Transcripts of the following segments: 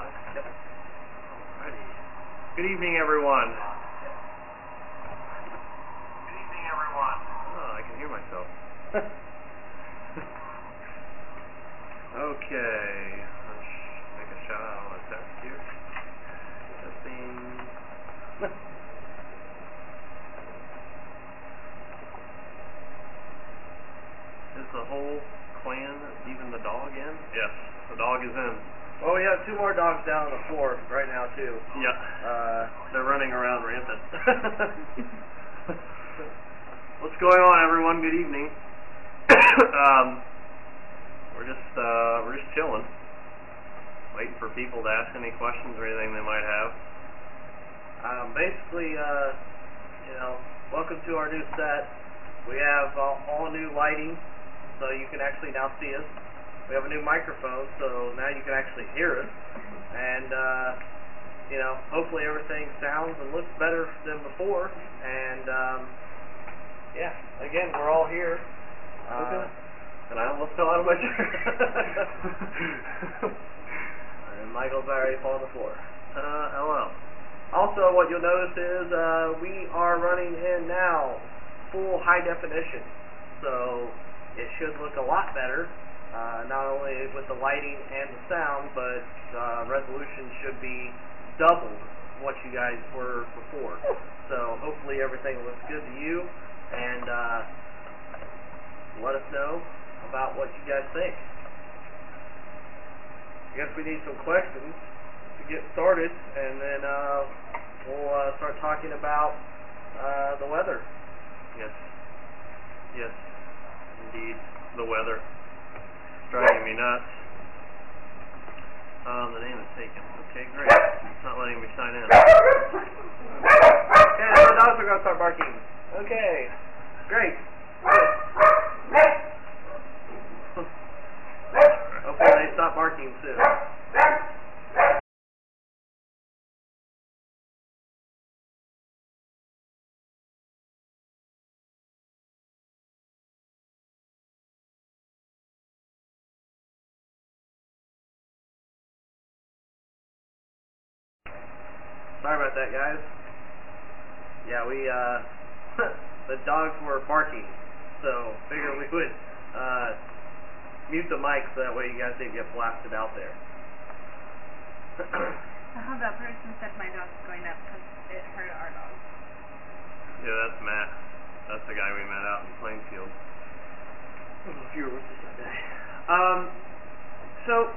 live? Yep. Alrighty. Good evening, everyone. Good evening, everyone. Oh, I can hear myself. Okay. Let's make a shout out on a test here. Testing. Is the whole clan, even the dog, in? Yes, the dog is in. Well, we have 2 more dogs down on the floor right now, too. Yeah. They're running around rampant. What's going on, everyone? Good evening. We're just chilling, waiting for people to ask any questions or anything they might have. Basically, welcome to our new set. We have all new lighting, so you can actually now see us. We have a new microphone, so now you can actually hear us. And, hopefully everything sounds and looks better than before. And, yeah, again, we're all here. And I almost fell out of my chair. And Michael's already fallen on the floor. LL. Also, what you'll notice is we are running in now full high definition. So it should look a lot better, not only with the lighting and the sound, but resolution should be doubled what you guys were before. So hopefully everything looks good to you, and let us know about what you guys think. I guess we need some questions to get started, and then we'll start talking about the weather. Yes. Yes, indeed. The weather. Driving me nuts. The name is taken. Okay, great. It's not letting me sign in. Okay, the dogs are going to start barking. Okay, great. Hopefully they stop barking soon. Sorry about that, guys. Yeah, we, the dogs were barking, so figured we would mute the mic so that way you guys didn't get blasted out there. I have that person said my dog's going up because it hurt our dog. Yeah, that's Matt. That's the guy we met out in Plainfield. If you were with us that day. So,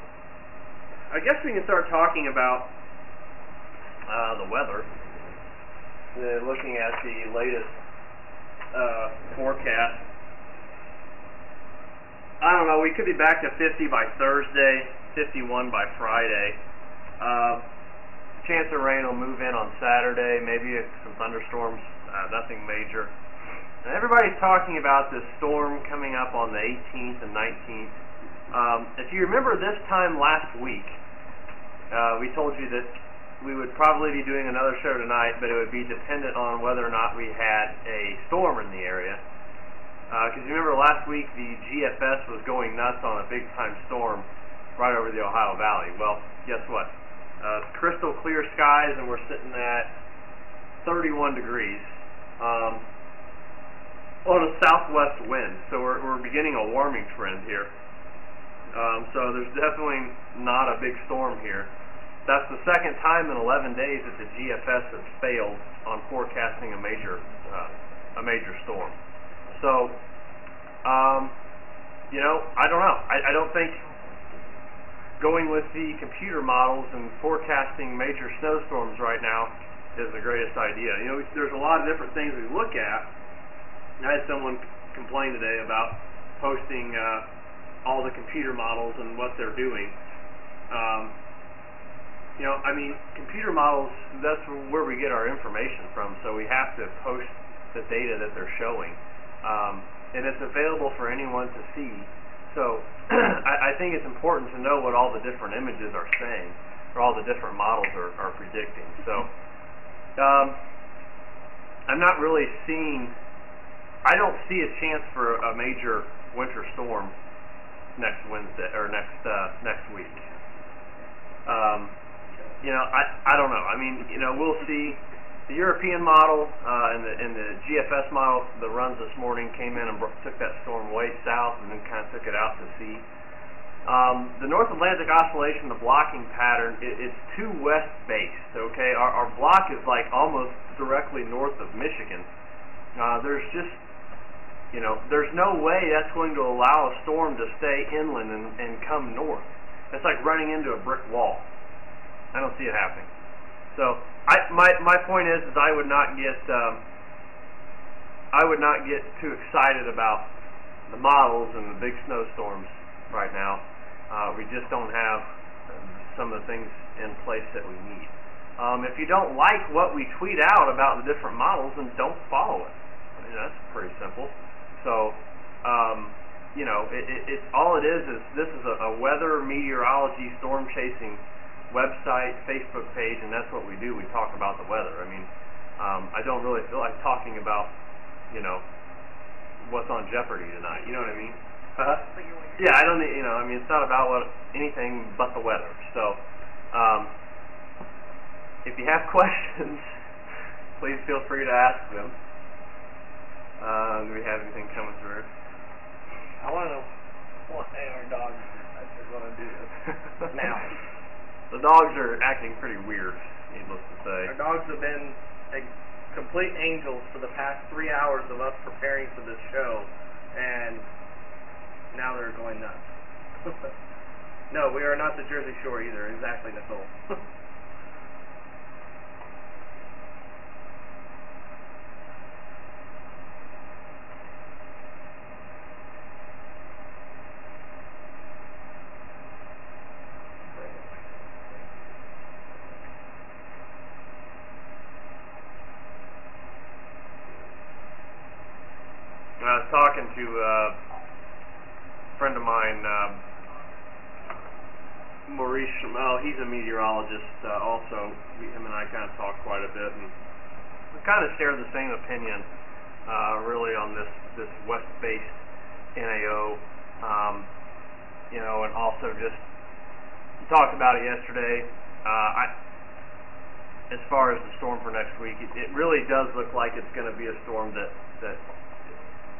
I guess we can start talking about the weather. Looking at the latest forecast. I don't know, we could be back to 50 by Thursday, 51 by Friday. Chance of rain will move in on Saturday, maybe some thunderstorms, nothing major. And everybody's talking about this storm coming up on the 18th and 19th. If you remember this time last week, we told you that we would probably be doing another show tonight, but it would be dependent on whether or not we had a storm in the area. Because you remember last week the GFS was going nuts on a big-time storm right over the Ohio Valley. Well, guess what? Crystal clear skies, and we're sitting at 31 degrees on a southwest wind. So we're beginning a warming trend here. So there's definitely not a big storm here. That's the second time in 11 days that the GFS has failed on forecasting a major storm. So, I don't know. I don't think going with the computer models and forecasting major snowstorms right now is the greatest idea. There's a lot of different things we look at. I had someone complain today about posting all the computer models and what they're doing. Computer models, that's where we get our information from, so we have to post the data that they're showing. And it's available for anyone to see. So I think it's important to know what all the different images are saying, or all the different models are predicting. So I'm not really seeing, I don't see a chance for a major winter storm next Wednesday, or next week. I don't know. I mean, we'll see. The European model and the GFS model, the runs this morning came in and took that storm way south and then kind of took it out to sea. The North Atlantic Oscillation, the blocking pattern, it's too west-based, okay? Our block is like almost directly north of Michigan. There's just, there's no way that's going to allow a storm to stay inland and come north. It's like running into a brick wall. I don't see it happening. So my point is I would not get too excited about the models and the big snowstorms right now. We just don't have some of the things in place that we need. If you don't like what we tweet out about the different models, then don't follow it. I mean, that's pretty simple. So, it's all it is this is a weather meteorology storm chasing website, Facebook page, and that's what we do. We talk about the weather. I mean, I don't really feel like talking about, what's on Jeopardy tonight. You know what I mean? Yeah, I don't. I mean, it's not about anything but the weather. So, if you have questions, please feel free to ask them. Do we have anything coming through? I want to know what our dogs are going to do now. The dogs are acting pretty weird, needless to say. Our dogs have been complete angels for the past 3 hours of us preparing for this show, and now they're going nuts. No, we are not the Jersey Shore either. Exactly, Nicole. I was talking to a friend of mine, Maurice. He's a meteorologist also. Him and I kind of talk quite a bit, and we kind of share the same opinion, really, on this west-based NAO. And also just we talked about it yesterday. As far as the storm for next week, it really does look like it's going to be a storm that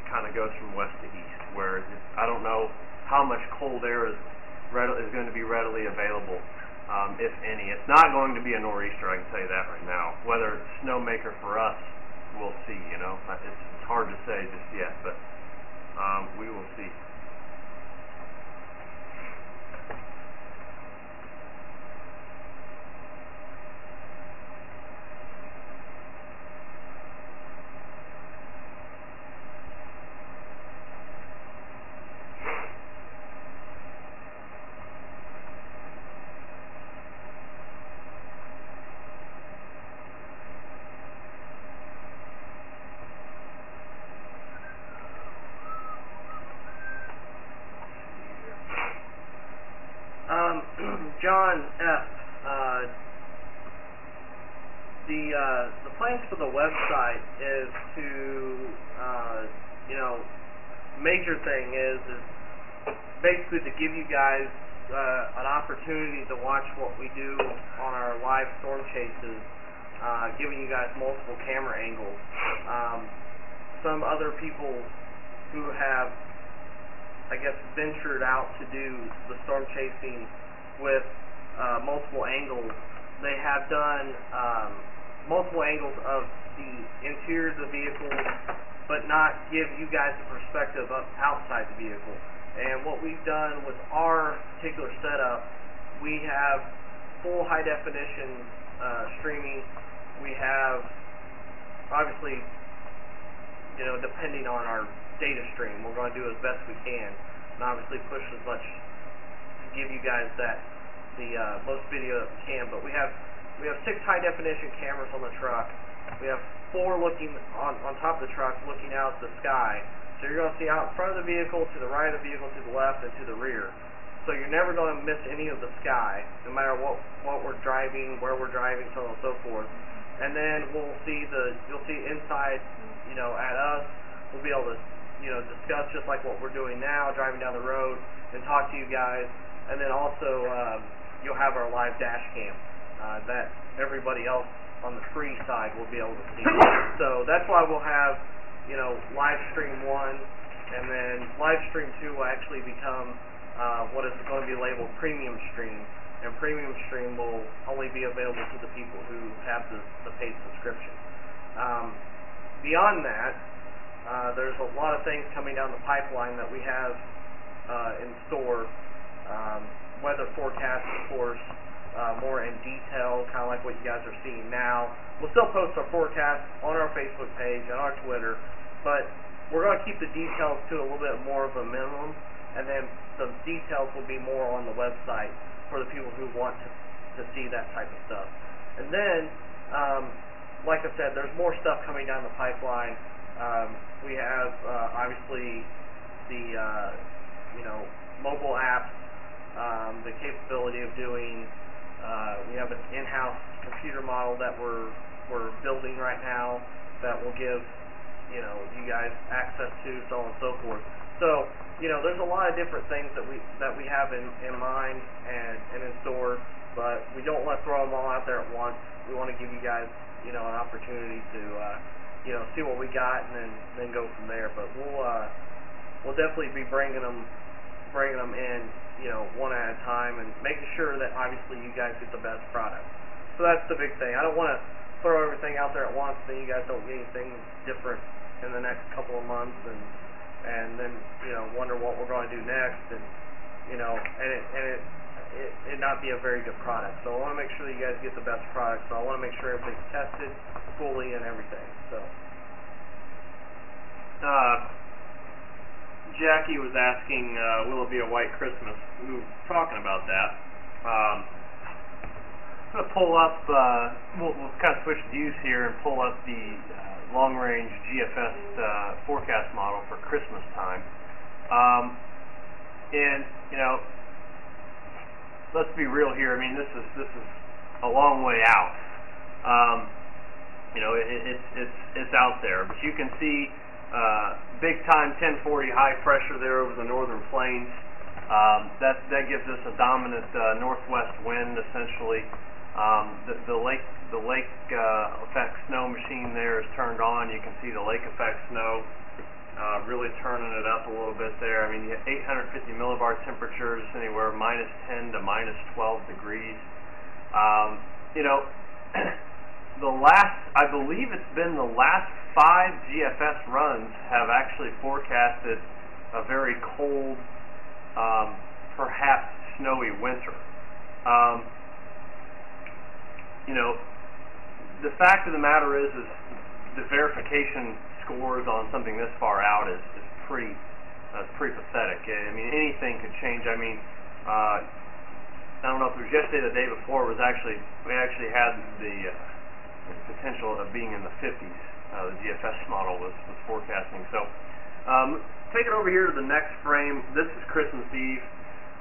kind of goes from west to east, where I don't know how much cold air is going to be readily available, if any. It's not going to be a nor'easter, I can tell you that right now. Whether it's snowmaker for us, we'll see. It's hard to say just yet, but we will see. John F. The plans for the website is to, major thing is basically to give you guys an opportunity to watch what we do on our live storm chases, giving you guys multiple camera angles. Some other people who have, I guess, ventured out to do the storm chasing with multiple angles. They have done multiple angles of the interior of the vehicle, but not give you guys a perspective of outside the vehicle. And what we've done with our particular setup, we have full high definition streaming. We have, obviously, depending on our data stream, we're going to do as best we can, and obviously push as much to give you guys the most video that we can. But we have 6 high definition cameras on the truck. We have 4 looking on top of the truck, looking out at the sky. So you're going to see out in front of the vehicle, to the right of the vehicle, to the left, and to the rear. So you're never going to miss any of the sky, no matter what we're driving, where we're driving, so on and so forth. And then you'll see inside, at us. We'll be able to, discuss just like what we're doing now, driving down the road, and talk to you guys. And then also, you'll have our live dash cam that everybody else on the free side will be able to see. So that's why we'll have, live stream 1, and then live stream 2 will actually become what is going to be labeled premium stream, and premium stream will only be available to the people who have the paid subscription. Beyond that, there's a lot of things coming down the pipeline that we have in store. Weather forecasts, of course, more in detail, kind of like what you guys are seeing now. We'll still post our forecasts on our Facebook page and our Twitter, but we're going to keep the details to a little bit more of a minimum, and then the details will be more on the website for the people who want to see that type of stuff. And then, like I said, there's more stuff coming down the pipeline. We have, obviously, the, mobile apps, the capability of doing, we have an in-house computer model that we're building right now that will give, you guys access to, so on and so forth. So, there's a lot of different things that we have in mind and in store, but we don't want to throw them all out there at once. We want to give you guys, an opportunity to, see what we got and then go from there. But we'll definitely be bringing them in, one at a time, and making sure that obviously you guys get the best product. So that's the big thing. I don't want to throw everything out there at once, then you guys don't get anything different in the next couple of months, and then wonder what we're going to do next, and it not be a very good product. So I want to make sure that you guys get the best product. So I want to make sure everything's tested fully and everything. So Jackie was asking, will it be a white Christmas? We were talking about that. I'm going to pull up, we'll kind of switch views here and pull up the long-range GFS forecast model for Christmas time. And, let's be real here. I mean, this is a long way out. It's out there, but you can see big time 1040 high pressure there over the northern plains. That gives us a dominant northwest wind essentially. The lake effect snow machine there is turned on. You can see the lake effect snow really turning it up a little bit there. I mean, you have 850 millibar temperatures, anywhere -10 to -12 degrees. I believe it's been the last 5 GFS runs have actually forecasted a very cold, perhaps snowy winter. The fact of the matter is the verification scores on something this far out is pretty pathetic. I mean, anything could change. I mean, I don't know if it was yesterday or the day before. We actually had the potential of being in the 50s. The GFS model was forecasting. So, take it over here to the next frame. This is Christmas Eve.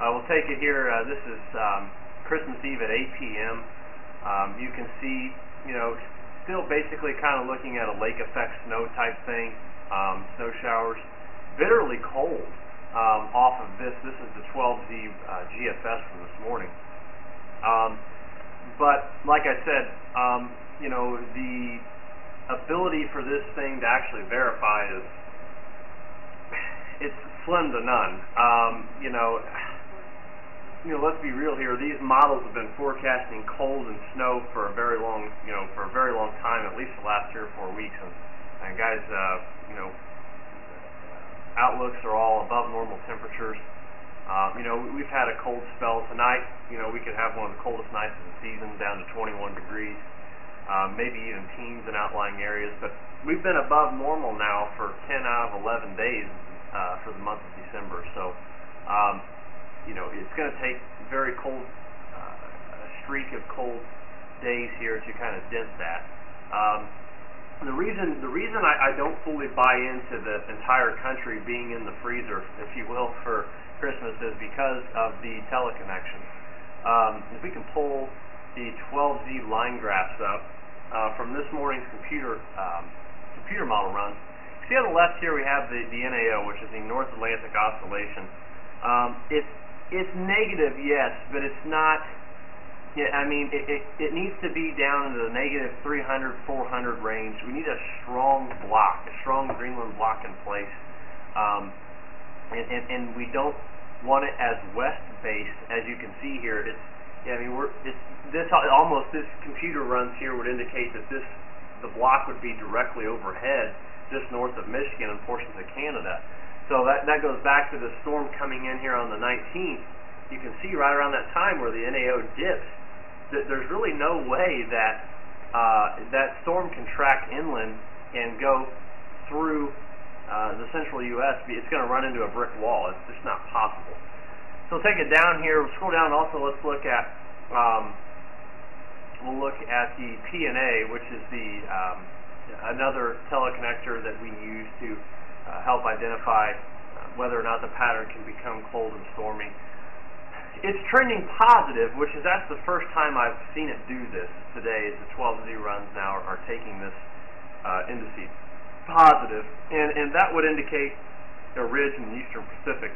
We'll take it here. This is Christmas Eve at 8 p.m. You can see, still basically kind of looking at a lake effect snow type thing, snow showers. Bitterly cold off of this. This is the 12Z GFS from this morning. But like I said, the ability for this thing to actually verify it's slim to none. Let's be real here. These models have been forecasting cold and snow for a very long, time, at least the last 3 or 4 weeks. And guys, outlooks are all above normal temperatures. We've had a cold spell tonight. We could have one of the coldest nights of the season, down to 21 degrees, maybe even teens in outlying areas. But we've been above normal now for 10 out of 11 days for the month of December. So, it's going to take very cold, a streak of cold days here to kind of dent that. The reason I don't fully buy into the entire country being in the freezer, if you will, for Christmas is because of the teleconnection. If we can pull the 12Z line graphs up from this morning's computer model run. See on the left here we have the NAO, which is the North Atlantic Oscillation. It's negative, yes, but it's not Yeah, I mean, it needs to be down in the negative 300, 400 range. We need a strong block, a strong Greenland block in place. And we don't want it as west-based, as you can see here. It's, yeah, I mean, this computer runs here would indicate that the block would be directly overhead, just north of Michigan and portions of Canada. So that goes back to the storm coming in here on the 19th. You can see right around that time where the NAO dips, that there's really no way that that storm can track inland and go through the central U.S. It's going to run into a brick wall. It's just not possible. So we'll take it down here. We'll scroll down. Also, let's look at the PNA, which is the another teleconnector that we use to help identify whether or not the pattern can become cold and stormy. It's trending positive, that's the first time I've seen it do this today. Is the 12Z runs now are taking this indice positive, and that would indicate a ridge in the eastern Pacific.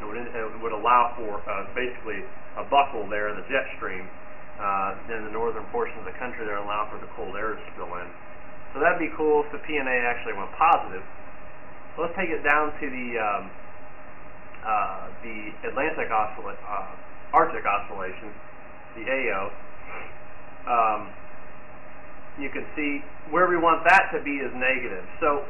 It would allow for basically a buckle there in the jet stream in the northern portion of the country there, and allow for the cold air to spill in. So that'd be cool if the PNA actually went positive. So let's take it down to the Atlantic Arctic Oscillation, the AO. You can see where we want that to be is negative. So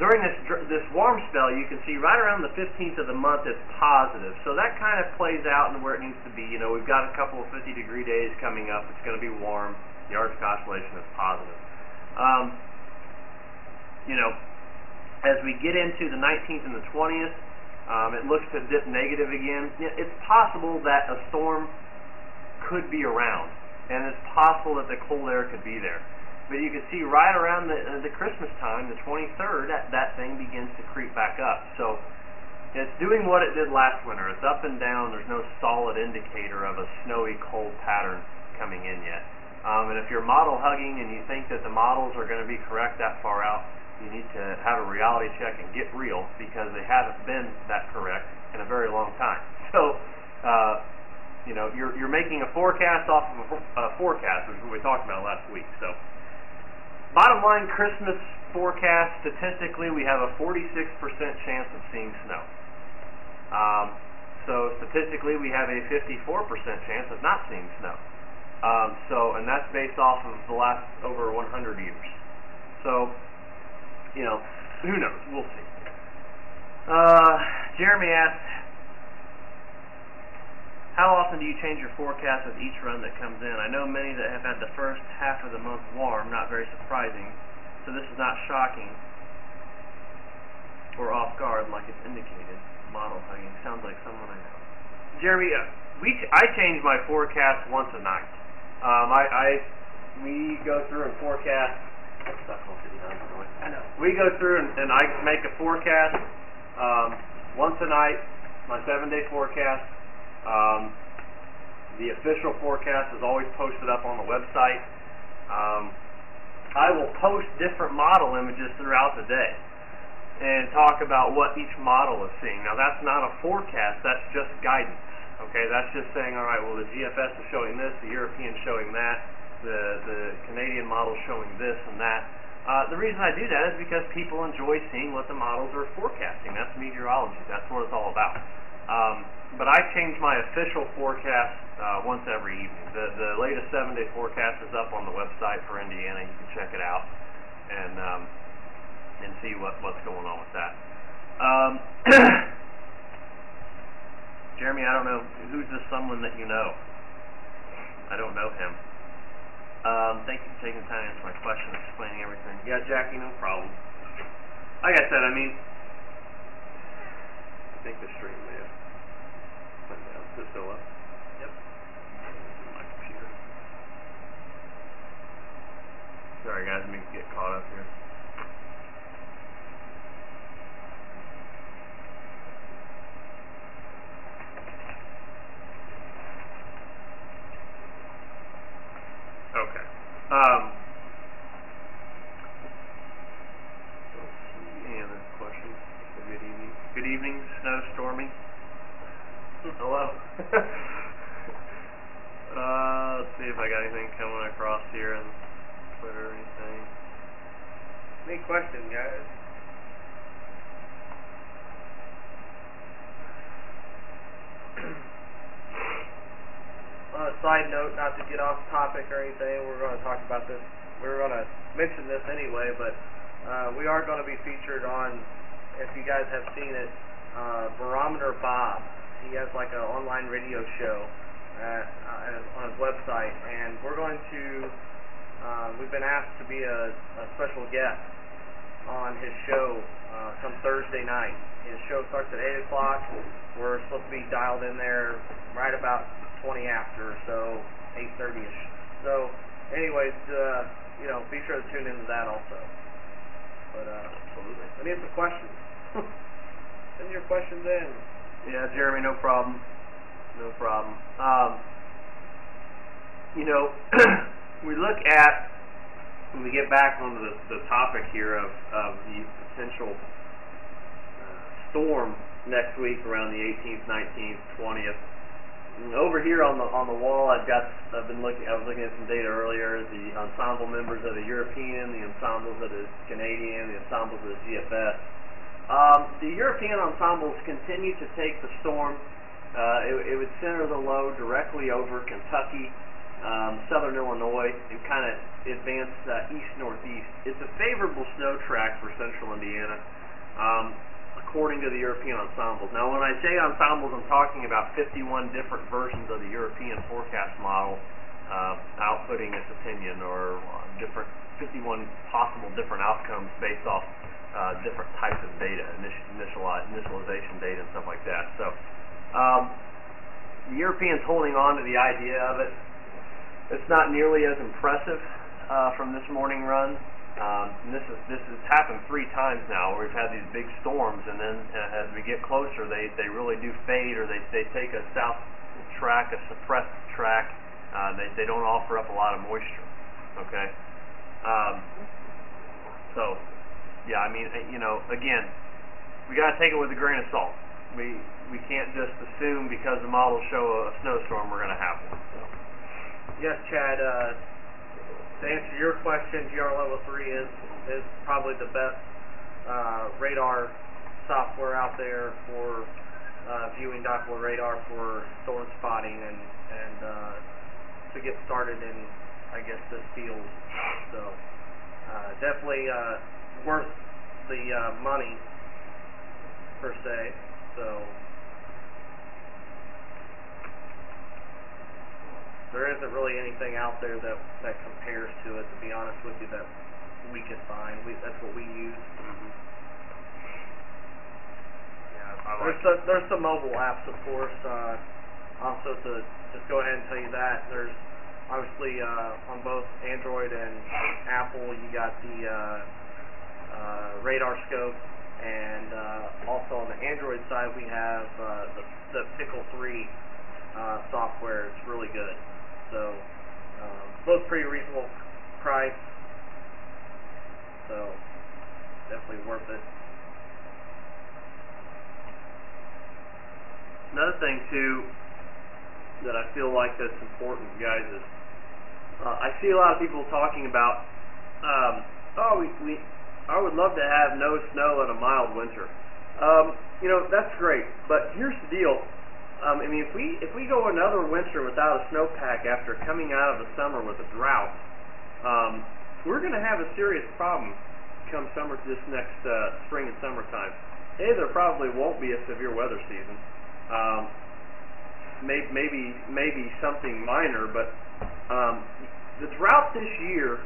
during this warm spell, you can see right around the 15th of the month it's positive. So that kind of plays out into where it needs to be. You know, we've got a couple of 50-degree days coming up. It's going to be warm. The Arctic Oscillation is positive. You know, as we get into the 19th and the 20th, it looks to dip negative again. It's possible that a storm could be around, and it's possible that the cold air could be there. But you can see right around the Christmas time, the 23rd, that thing begins to creep back up. So it's doing what it did last winter. It's up and down. There's no solid indicator of a snowy, cold pattern coming in yet. And if you're model hugging and you think that the models are going to be correct that far out, you need to have a reality check and get real, because they haven't been that correct in a very long time. So, you know, you're making a forecast off of a forecast, which is what we talked about last week. So, bottom line, Christmas forecast, statistically, we have a 46% chance of seeing snow. So, statistically, we have a 54% chance of not seeing snow. And that's based off of the last over 100 years. So, you know, who knows? We'll see. Jeremy asked, how often do you change your forecast with each run that comes in? I know many that have had the first half of the month warm, not very surprising, so this is not shocking or off guard like it's indicated. Model hugging sounds like someone I know. Jeremy, I change my forecast once a night. We go through and forecast. I know. We go through and I make a forecast once a night, my 7-day forecast. The official forecast is always posted up on the website. I will post different model images throughout the day and talk about what each model is seeing. Now, that's not a forecast, that's just guidance. Okay, that's just saying, all right, well, the GFS is showing this, the European showing that, the Canadian model showing this and that. The reason I do that is because people enjoy seeing what the models are forecasting. That's meteorology. That's what it's all about. But I change my official forecast once every evening. The latest 7-day forecast is up on the website for Indiana. You can check it out and see what's going on with that. Jeremy, I don't know, who's this someone that you know? I don't know him. Thank you for taking the time to answer my question and explaining everything. Yeah, Jackie, no problem. Like I said, I mean, I think the stream may have went down. Is it still up? Yep. My computer. Sorry guys, let me get caught up here. Okay. Any other questions? Good evening. Good evening, snow, stormy. Hello. Let's see if I got anything coming across here on Twitter or anything. Any questions, guys? On a side note, not to get off topic or anything, we're going to talk about this. We're going to mention this anyway, but we are going to be featured on, if you guys have seen it, Barometer Bob. He has like an online radio show on his website, and we're going to, we've been asked to be a special guest on his show some Thursday night. His show starts at 8 o'clock. We're supposed to be dialed in there right about 20 after, so 8:30ish. So, anyways, you know, be sure to tune into that also. But Absolutely. we need some questions. Send your questions in. Yeah, Jeremy, no problem. No problem. You know, we look at, when we get back onto the topic here of the potential storm next week around the 18th, 19th, 20th. Over here on the wall, I was looking at some data earlier. The ensemble members of the European, the ensembles of the Canadian, the ensembles of the GFS. The European ensembles continue to take the storm. It would center the low directly over Kentucky, southern Illinois, and kind of advance east-northeast. It's a favorable snow track for central Indiana, according to the European ensembles. Now, when I say ensembles, I'm talking about 51 different versions of the European forecast model outputting its opinion, or 51 possible different outcomes based off different types of data, initialization data and stuff like that. So the Europeans holding on to the idea of it. It's not nearly as impressive from this morning run. This has happened 3 times now, where we've had these big storms, and then as we get closer, they really do fade, or they take a south track, a suppressed track. They don't offer up a lot of moisture. Okay. So, yeah, I mean, you know, again, we got to take it with a grain of salt. We can't just assume because the models show a snowstorm we're going to have one. So. Yes, Chad. To answer your question, GR Level 3 is probably the best radar software out there for viewing Doppler radar for storm spotting and to get started in, I guess, this field. So definitely worth the money per se. So there isn't really anything out there that compares to it, to be honest with you, that we could find. That's what we use. Mm-hmm. There's some mobile apps, of course. Also, to just go ahead and tell you that, there's obviously on both Android and Apple, you got the radar scope, and also on the Android side, we have the Pickle 3 software. It's really good. So, both pretty reasonable price, so definitely worth it. Another thing, too, that I feel like that's important, guys, is I see a lot of people talking about, I would love to have no snow and a mild winter. You know, that's great, but here's the deal. I mean, if we go another winter without a snowpack after coming out of the summer with a drought, we're going to have a serious problem come this next spring and summertime. There probably won't be a severe weather season. Maybe something minor, but the drought this year.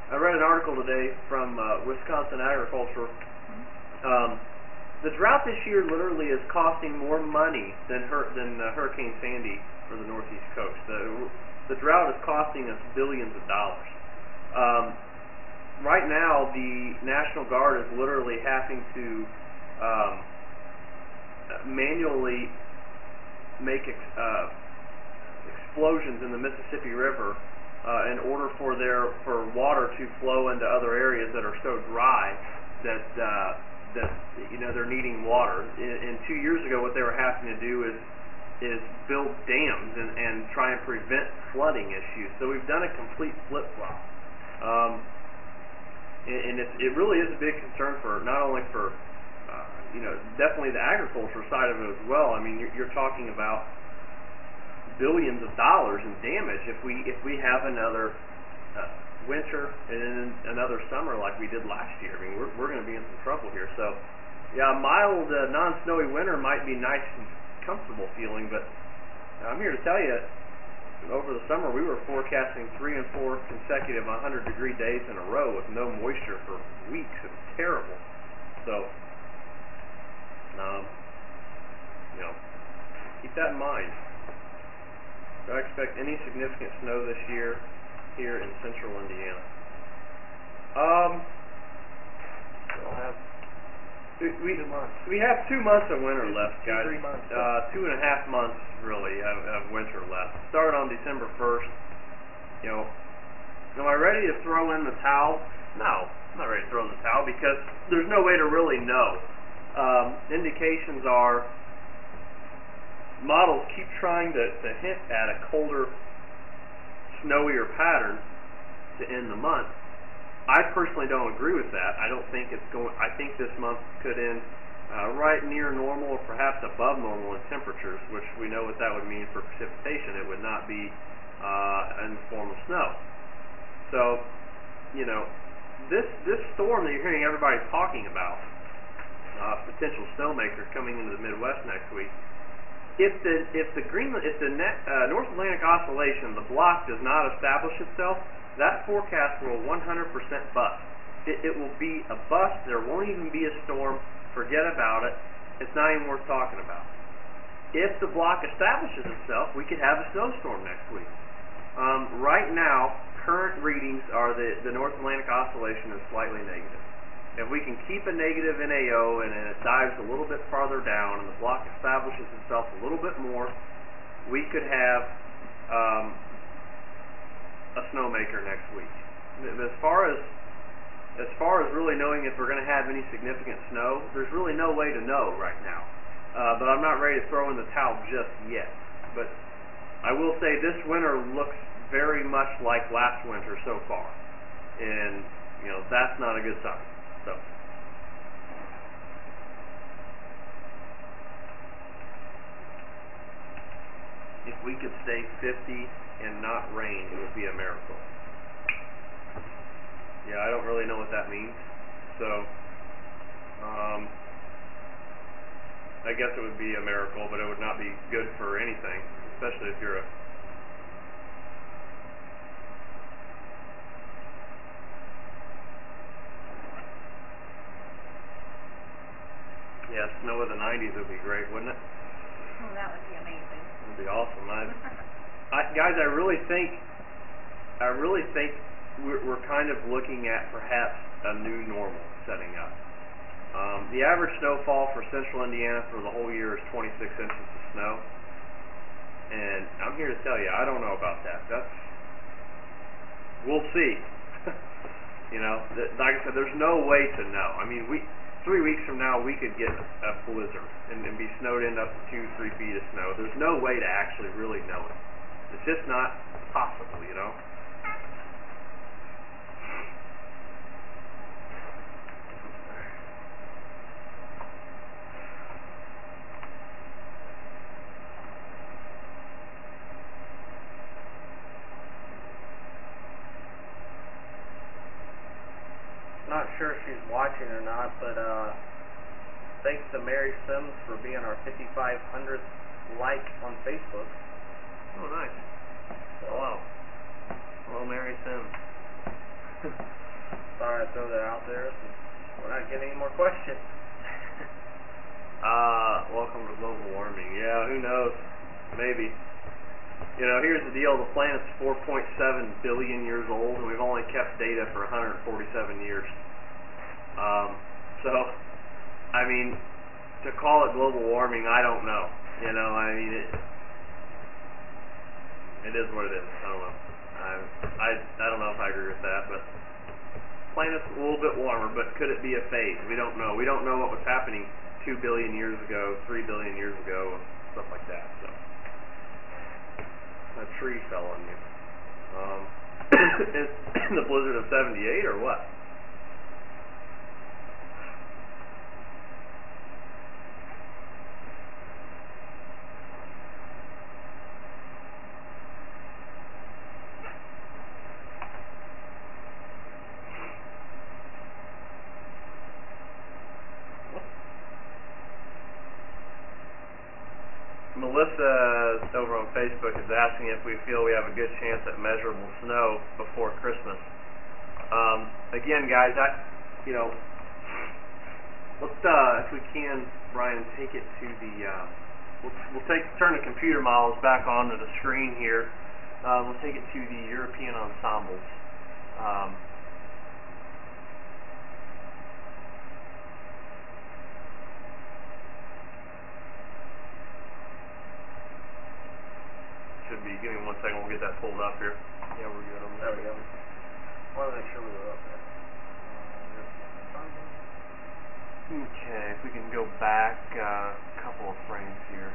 I read an article today from Wisconsin Agriculture. The drought this year literally is costing more money than Hurricane Sandy for the Northeast coast. The drought is costing us billions of dollars. Right now, the National Guard is literally having to manually make explosions in the Mississippi River in order for water to flow into other areas that are so dry that you know, they're needing water. And 2 years ago, what they were having to do is is build dams and try and prevent flooding issues. So we've done a complete flip-flop. And it really is a big concern for not only for definitely the agriculture side of it as well. I mean, you're talking about billions of dollars in damage if we have another winter and another summer like we did last year. I mean, we're going to be in some trouble here. So, yeah, a mild, non-snowy winter might be nice and comfortable feeling, but I'm here to tell you, over the summer we were forecasting 3 and 4 consecutive 100-degree days in a row with no moisture for weeks. It was terrible. So, keep that in mind. Do I expect any significant snow this year here in central Indiana? We'll have we have 2 months of winter left, guys. 3 months. 2.5 months really of winter left. Start on December 1st. Am I ready to throw in the towel? No, I'm not ready to throw in the towel because there's no way to really know. Indications are models keep trying to hint at a colder, snowier pattern to end the month. I personally don't agree with that. I don't think it's going. I think this month could end right near normal or perhaps above normal in temperatures, which we know what that would mean for precipitation. It would not be in the form of snow. So, this storm that you're hearing everybody talking about, potential snowmakers coming into the Midwest next week. If the North Atlantic Oscillation, the block, does not establish itself, that forecast will 100% bust. It will be a bust. There won't even be a storm. Forget about it. It's not even worth talking about. If the block establishes itself, we could have a snowstorm next week. Right now, current readings are the North Atlantic Oscillation is slightly negative. If we can keep a negative NAO and it dives a little bit farther down and the block establishes itself a little bit more, we could have a snowmaker next week. As far as really knowing if we're going to have any significant snow, there's really no way to know right now. But I'm not ready to throw in the towel just yet. But I will say this winter looks very much like last winter so far, and that's not a good sign. So. If we could stay 50 and not rain, it would be a miracle. Yeah, I don't really know what that means. So, I guess it would be a miracle, but it would not be good for anything, especially if you're a snow of the 90s would be great, wouldn't it? Oh, that would be amazing. It would be awesome. Guys, I really think we're kind of looking at perhaps a new normal setting up. The average snowfall for central Indiana for the whole year is 26 inches of snow, and I'm here to tell you, I don't know about that. We'll see. Like I said, there's no way to know. I mean, 3 weeks from now, we could get a blizzard and be snowed in up to 2-3 feet of snow. There's no way to actually really know it. It's just not possible, Not sure if she's watching or not, but thanks to Mary Sims for being our 5,500th like on Facebook. Oh, nice. Hello. Hello, Mary Sims. Sorry I throw that out there. We're not getting any more questions. Welcome to global warming. Yeah, who knows? Maybe. Here's the deal. The planet's 4.7 billion years old, and we've only kept data for 147 years. So, I mean, to call it global warming, I don't know. It is what it is. I don't know. I don't know if I agree with that, but planet's a little bit warmer, but could it be a phase? We don't know. We don't know what was happening 2 billion years ago, 3 billion years ago, stuff like that. So. a tree fell on you. In the blizzard of 78 or what? Melissa over on Facebook is asking if we feel we have a good chance at measurable snow before Christmas. Again, guys, let's if we can, Brian, take it to the. We'll turn the computer models back onto the screen here. We'll take it to the European ensembles. Should be. Give me 1 second. We'll get that pulled up here. Yeah, we're good. There we go. Want to make sure we were up there. Okay, if we can go back a couple of frames here.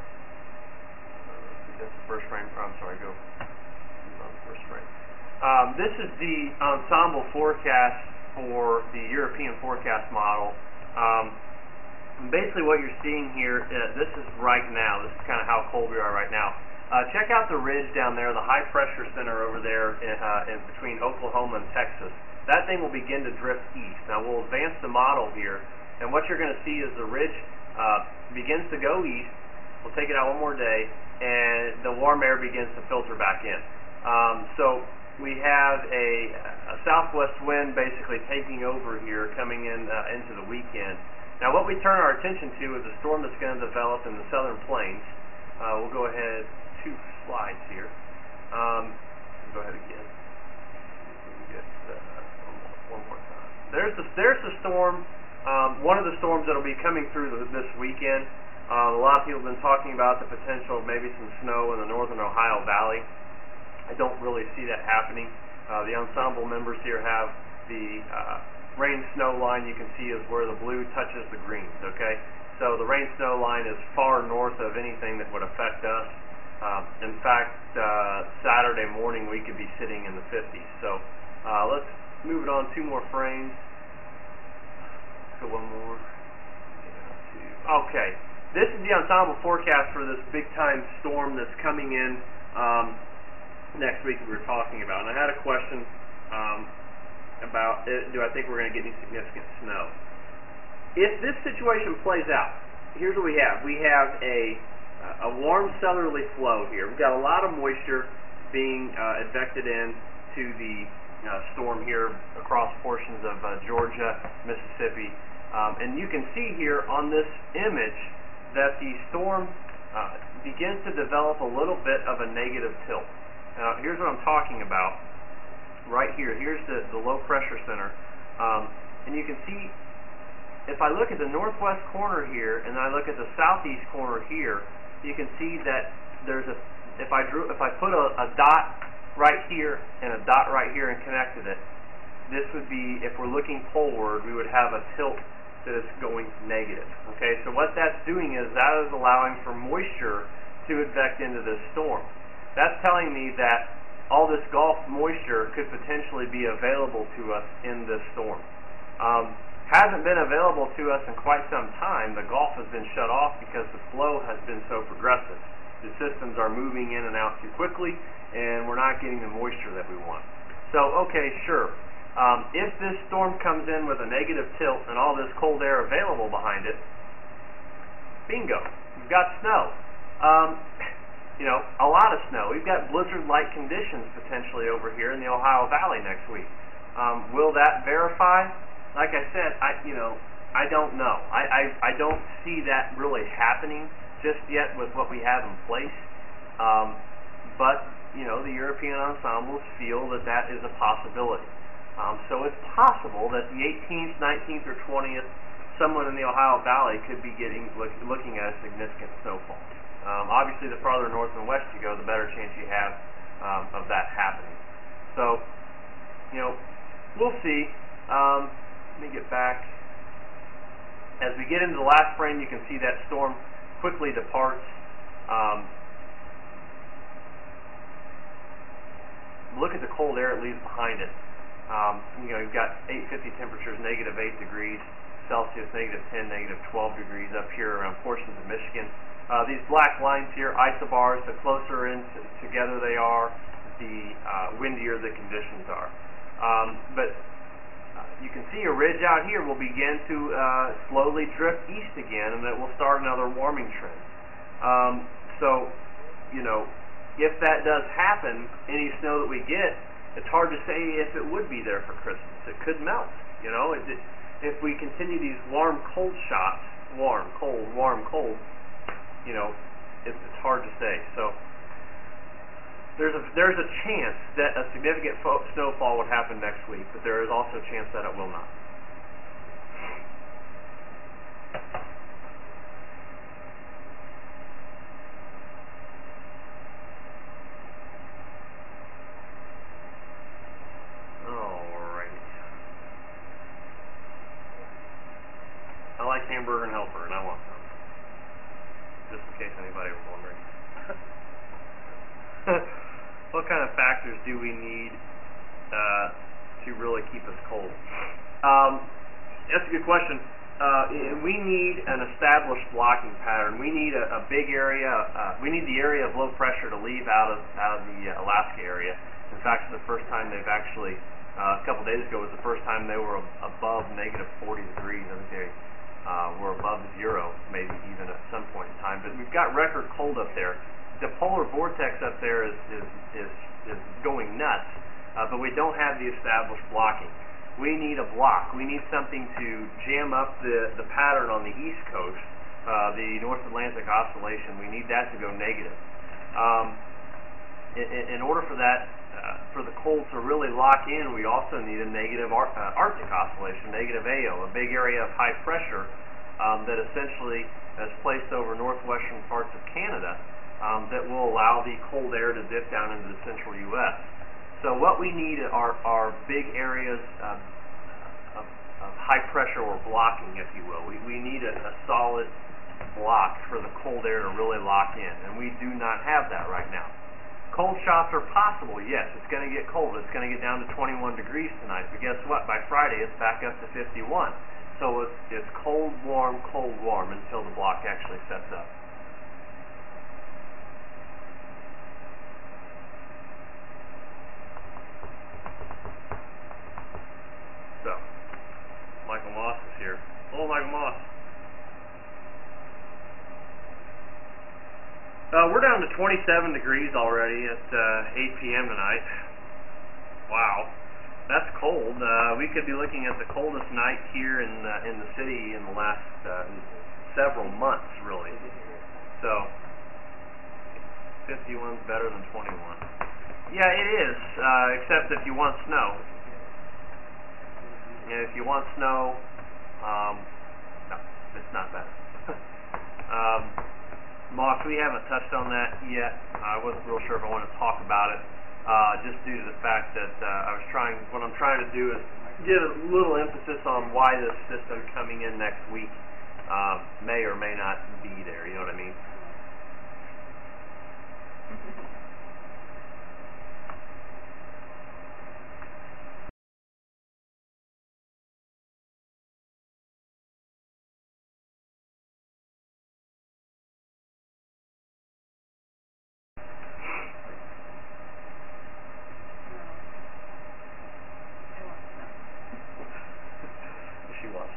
That's the first frame. Oh, I'm sorry. Go. Move on the first frame. This is the ensemble forecast for the European forecast model. Basically, what you're seeing here. This is right now. This is kind of how cold we are right now. Check out the ridge down there, the high pressure center over there in between Oklahoma and Texas. That thing will begin to drift east. Now we'll advance the model here, and what you're going to see is the ridge begins to go east. We'll take it out one more day, and the warm air begins to filter back in. So we have a southwest wind basically taking over here, coming in into the weekend. Now what we turn our attention to is a storm that's going to develop in the southern plains. We'll go ahead. 2 slides here. Go ahead again. Get one more time. There's the storm. One of the storms that will be coming through this weekend. A lot of people have been talking about the potential of maybe some snow in the northern Ohio Valley. I don't really see that happening. The ensemble members here have the rain-snow line. You can see is where the blue touches the greens. Okay, so the rain-snow line is far north of anything that would affect us. In fact, Saturday morning we could be sitting in the 50s. So let's move it on 2 more frames. Let's go one more. Okay, this is the ensemble forecast for this big-time storm that's coming in next week that we were talking about. And I had a question about do I think we're going to get any significant snow? If this situation plays out, here's what we have. We have a warm southerly flow here. We've got a lot of moisture being advected into the storm here across portions of Georgia, Mississippi. And you can see here on this image that the storm begins to develop a little bit of a negative tilt. Now, here's what I'm talking about right here. Here's the low pressure center. And you can see, if I look at the northwest corner here and I look at the southeast corner here, you can see that there's if I put a dot right here and a dot right here and connected it, this would be, if we're looking poleward, we would have a tilt that is going negative. Okay, so what that's doing is that is allowing for moisture to advect into this storm. That's telling me that all this Gulf moisture could potentially be available to us in this storm. Hasn't been available to us in quite some time. The Gulf has been shut off because the flow has been so progressive. The systems are moving in and out too quickly, and we're not getting the moisture that we want. So, okay, sure. If this storm comes in with a negative tilt and all this cold air available behind it, bingo, we've got snow. You know, a lot of snow. We've got blizzard-like conditions potentially over here in the Ohio Valley next week. Will that verify? Like I said, I don't know. I don't see that really happening just yet with what we have in place. But the European ensembles feel that that is a possibility. So it's possible that the 18th, 19th, or 20th, someone in the Ohio Valley could be looking at a significant snowfall. Obviously, the farther north and west you go, the better chance you have of that happening. So, we'll see. Let me get back. As we get into the last frame, you can see that storm quickly departs. look at the cold air it leaves behind it. You know, you've got 850 temperatures, -8 degrees Celsius, -10, -12 degrees up here around portions of Michigan. These black lines here, isobars, the closer in together they are, the windier the conditions are. But you can see a ridge out here will begin to slowly drift east again, and it will start another warming trend. So, you know, if that does happen, any snow that we get, it's hard to say if it would be there for Christmas. It could melt, you know. If we continue these warm-cold shots, warm, cold, you know, it's hard to say. So there's a chance that a significant snowfall would happen next week, but there is also a chance that it will not. I like hamburger and helper, and I want some. Just in case anybody was wondering. What kind of factors do we need to really keep us cold? That's a good question. We need an established blocking pattern. We need a big area. We need the area of low pressure to leave out of the Alaska area. In fact, it's the first time they've actually, a couple days ago was the first time they were above -40 degrees. I think they we're above zero, maybe even at some point in time. But we've got record cold up there. The polar vortex up there is going nuts, but we don't have the established blocking. We need a block. We need something to jam up the pattern on the East Coast, the North Atlantic Oscillation. We need that to go negative. In order for that, for the cold to really lock in, we also need a negative Arctic oscillation, negative AO, a big area of high pressure that essentially is placed over northwestern parts of Canada that will allow the cold air to dip down into the central U.S. So what we need are big areas of high pressure or blocking, if you will. We need a solid block for the cold air to really lock in, and we do not have that right now. Cold shots are possible, yes. It's going to get cold. It's going to get down to 21 degrees tonight. But guess what? By Friday, it's back up to 51. So it's cold, warm until the block actually sets up. So, Michael Moss is here. Hello, Michael Moss. We're down to 27 degrees already at 8 p.m. tonight. Wow, that's cold. We could be looking at the coldest night here in the city in the last several months, really. So, 51's better than 21. Yeah, it is, except if you want snow. And if you want snow, no, it's not better. Moss, we haven't touched on that yet. I wasn't real sure if I wanted to talk about it, just due to the fact that what I'm trying to do is get a little emphasis on why this system coming in next week may or may not be there, you know what I mean?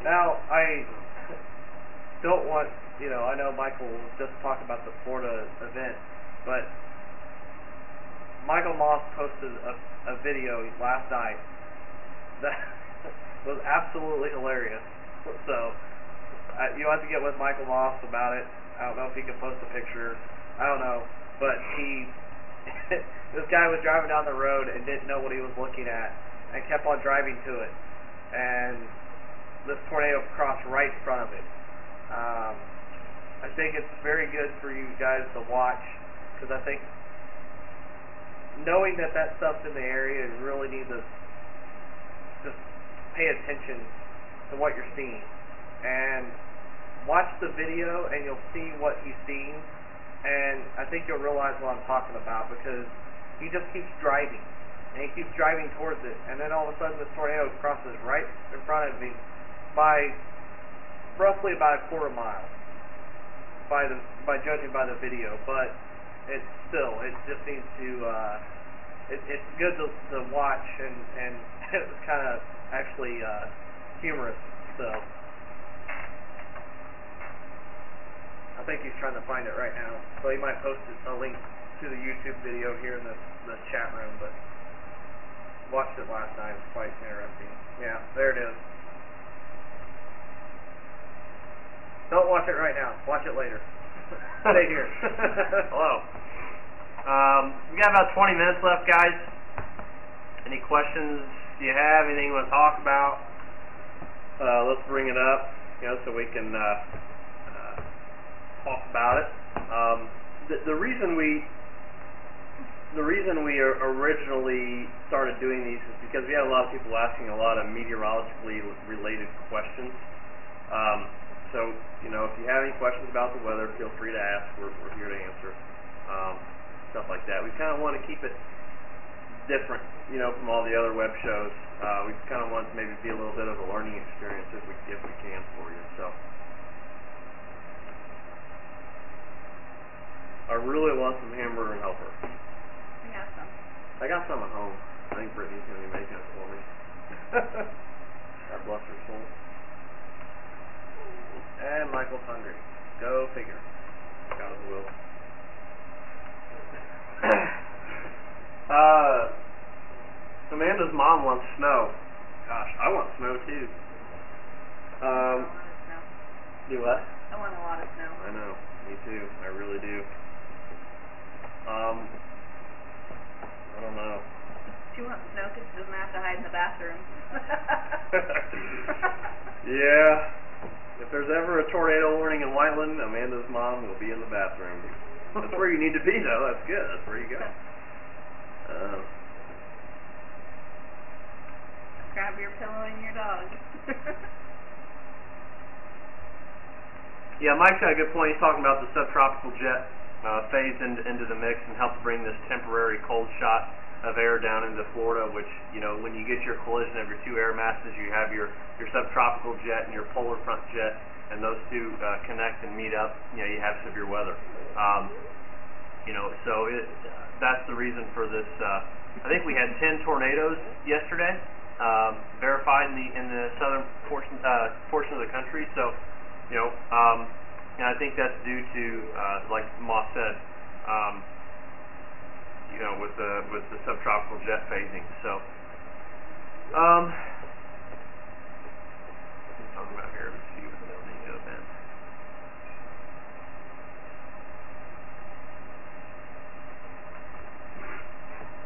Now, I don't want, I know Michael just talked about the Florida event, but Michael Moss posted a video last night that was absolutely hilarious. So, you'll have to get with Michael Moss about it. I don't know if he can post a picture. I don't know. But this guy was driving down the road and didn't know what he was looking at and kept on driving to it. And this tornado crossed right in front of it. I think it's very good for you guys to watch, because I think knowing that stuff's in the area, you really need to just pay attention to what you're seeing. And watch the video and you'll see what he's seeing, and I think you'll realize what I'm talking about, because he just keeps driving. and he keeps driving towards it, and then all of a sudden this tornado crosses right in front of me by roughly about a quarter mile, by judging by the video. But it just needs to it's good to watch, and it's kind of actually humorous. So I think he's trying to find it right now, so he might post a link to the YouTube video here in the chat room. But watched it last night. It's quite interesting. Yeah, there it is. Don't watch it right now. Watch it later. Stay here. Hello. We got about 20 minutes left, guys. Any questions you have? Anything you want to talk about? Let's bring it up, so we can talk about it. The reason we originally started doing these is because we had a lot of people asking a lot of meteorologically related questions. So, if you have any questions about the weather, feel free to ask. We're here to answer. Stuff like that. We kind of want to keep it different, from all the other web shows. We kind of want to maybe be a little bit of a learning experience if we can for you. So, I really want some hamburger and helper. We have some. I got some at home. I think Brittany's going to be making it for me. God bless her soul. And Michael's hungry. Go figure. God's will. Amanda's mom wants snow. Gosh, I want snow too. I want a lot of snow. Do what? I want a lot of snow. I know. Me too. I really do. I don't know. She wants snow because she doesn't have to hide in the bathroom. Yeah. If there's ever a tornado warning in Whiteland, Amanda's mom will be in the bathroom. That's where you need to be, though. That's good. That's where you go. Grab your pillow and your dog. Yeah, Mike's got a good point. He's talking about the subtropical jet phased into the mix and helps bring this temporary cold shot of air down into Florida, which, when you get your collision of your two air masses, you have your subtropical jet and your polar front jet, and those two connect and meet up, you have severe weather. So that's the reason for this. I think we had 10 tornadoes yesterday, verified in the southern portion of the country. So, and I think that's due to, like Moss said, with the subtropical jet phasing. So, what are we talking about here? Let's see what the El Nino event.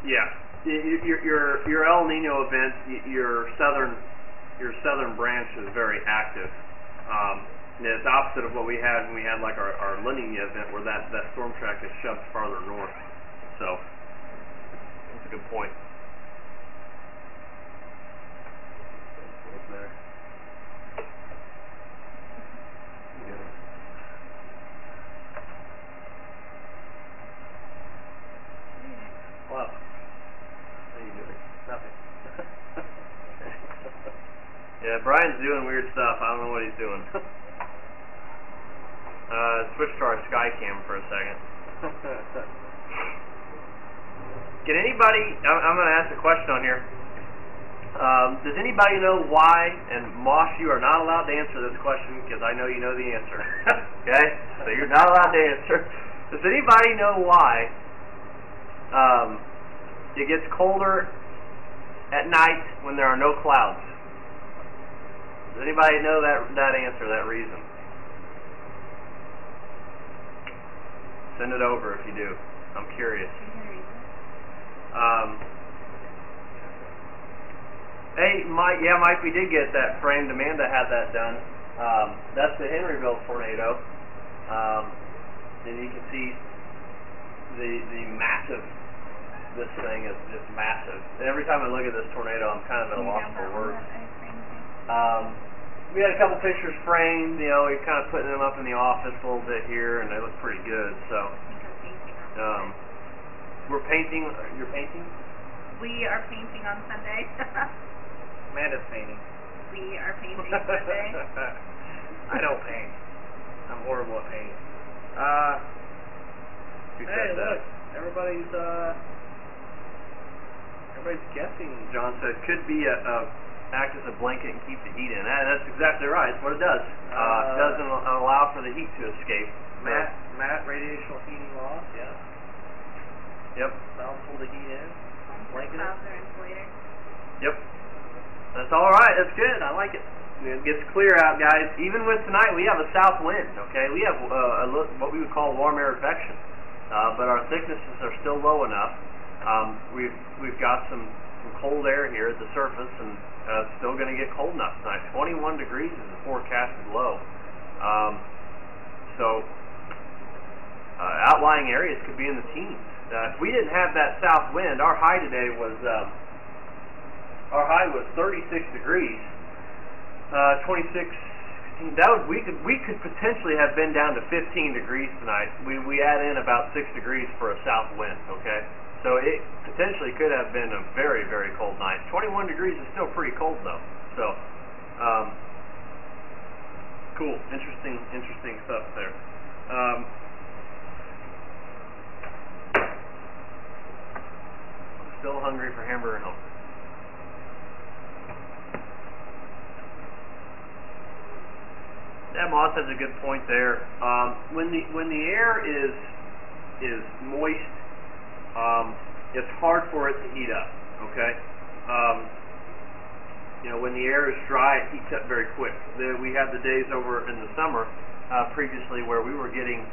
Yeah, your El Nino event, your southern branch is very active. And it's opposite of what we had when we had like our La Nina event, where that storm track is shoved farther north. So that's a good point. What's there? Yeah. What? How are you doing? Nothing. Yeah, Brian's doing weird stuff. I don't know what he's doing. Switch to our Skycam for a second. Can anybody, I'm going to ask a question on here. Does anybody know why, and Moss, you are not allowed to answer this question because I know you know the answer. Okay? So you're not allowed to answer. Does anybody know why it gets colder at night when there are no clouds? Does anybody know that answer, that reason? Send it over if you do. I'm curious. Hey, Mike. Yeah, Mike. We did get that framed. Amanda had that done. That's the Henryville tornado, and you can see the massive. This thing is just massive. And every time I look at this tornado, I'm kind of at a loss for words. We had a couple pictures framed. We're kind of putting them up in the office a little bit here, and they look pretty good. So, we're painting. You're painting? We are painting on Sunday. Amanda's painting. We are painting Sunday. I don't paint. I'm horrible at painting. Who Hey, said that? look, everybody's guessing. John said could be act as a blanket and keep the heat in. That's exactly right. That's what it does. Doesn't allow for the heat to escape. Matt, radiational heating loss, yeah. Yep. That'll pull the heat in. Blanket. Clouds are insulating. Yep. That's all right. That's good. I like it. It gets clear out, guys. Even with tonight, we have a south wind. Okay, we have what we would call warm air advection, but our thicknesses are still low enough. We've got some cold air here at the surface, and it's still going to get cold enough tonight. 21 degrees is the forecasted low. So outlying areas could be in the teens. If we didn't have that south wind, our high today was 36 degrees. 26. We could potentially have been down to 15 degrees tonight. We add in about 6 degrees for a south wind. Okay, so it potentially could have been a very, very cold night. 21 degrees is still pretty cold though. So cool, interesting stuff there. Still hungry for hamburger helper. Yeah, Moss has a good point there. When the air is moist, it's hard for it to heat up. Okay, when the air is dry, it heats up very quick. We had the days over in the summer previously where we were getting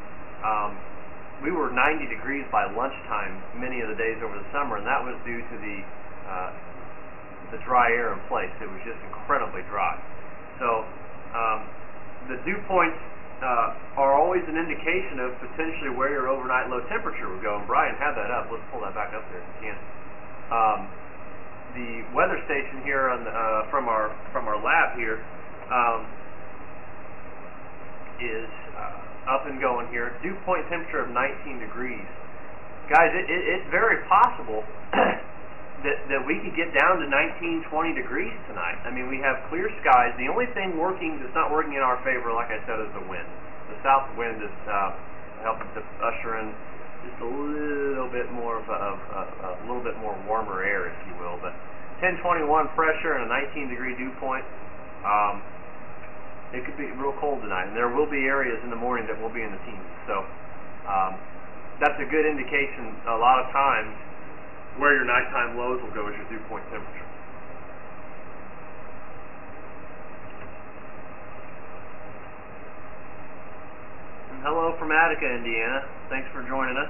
we were 90 degrees by lunchtime many of the days over the summer, and that was due to the dry air in place. It was just incredibly dry. So the dew points are always an indication of potentially where your overnight low temperature would go. And Brian, have that up. Let's pull that back up there if you can. The weather station here on from our lab here is up and going here. Dew point temperature of 19 degrees. Guys, it's very possible that we could get down to 19, 20 degrees tonight. I mean, we have clear skies. The only thing that's not working in our favor, like I said, is the wind. The south wind is helping to usher in just a little bit more of a little bit more warmer air, if you will. But 1021 pressure and a 19-degree dew point. It could be real cold tonight, and there will be areas in the morning that will be in the teens. So that's a good indication a lot of times where your nighttime lows will go as your dew point temperature. And hello from Attica, Indiana. Thanks for joining us.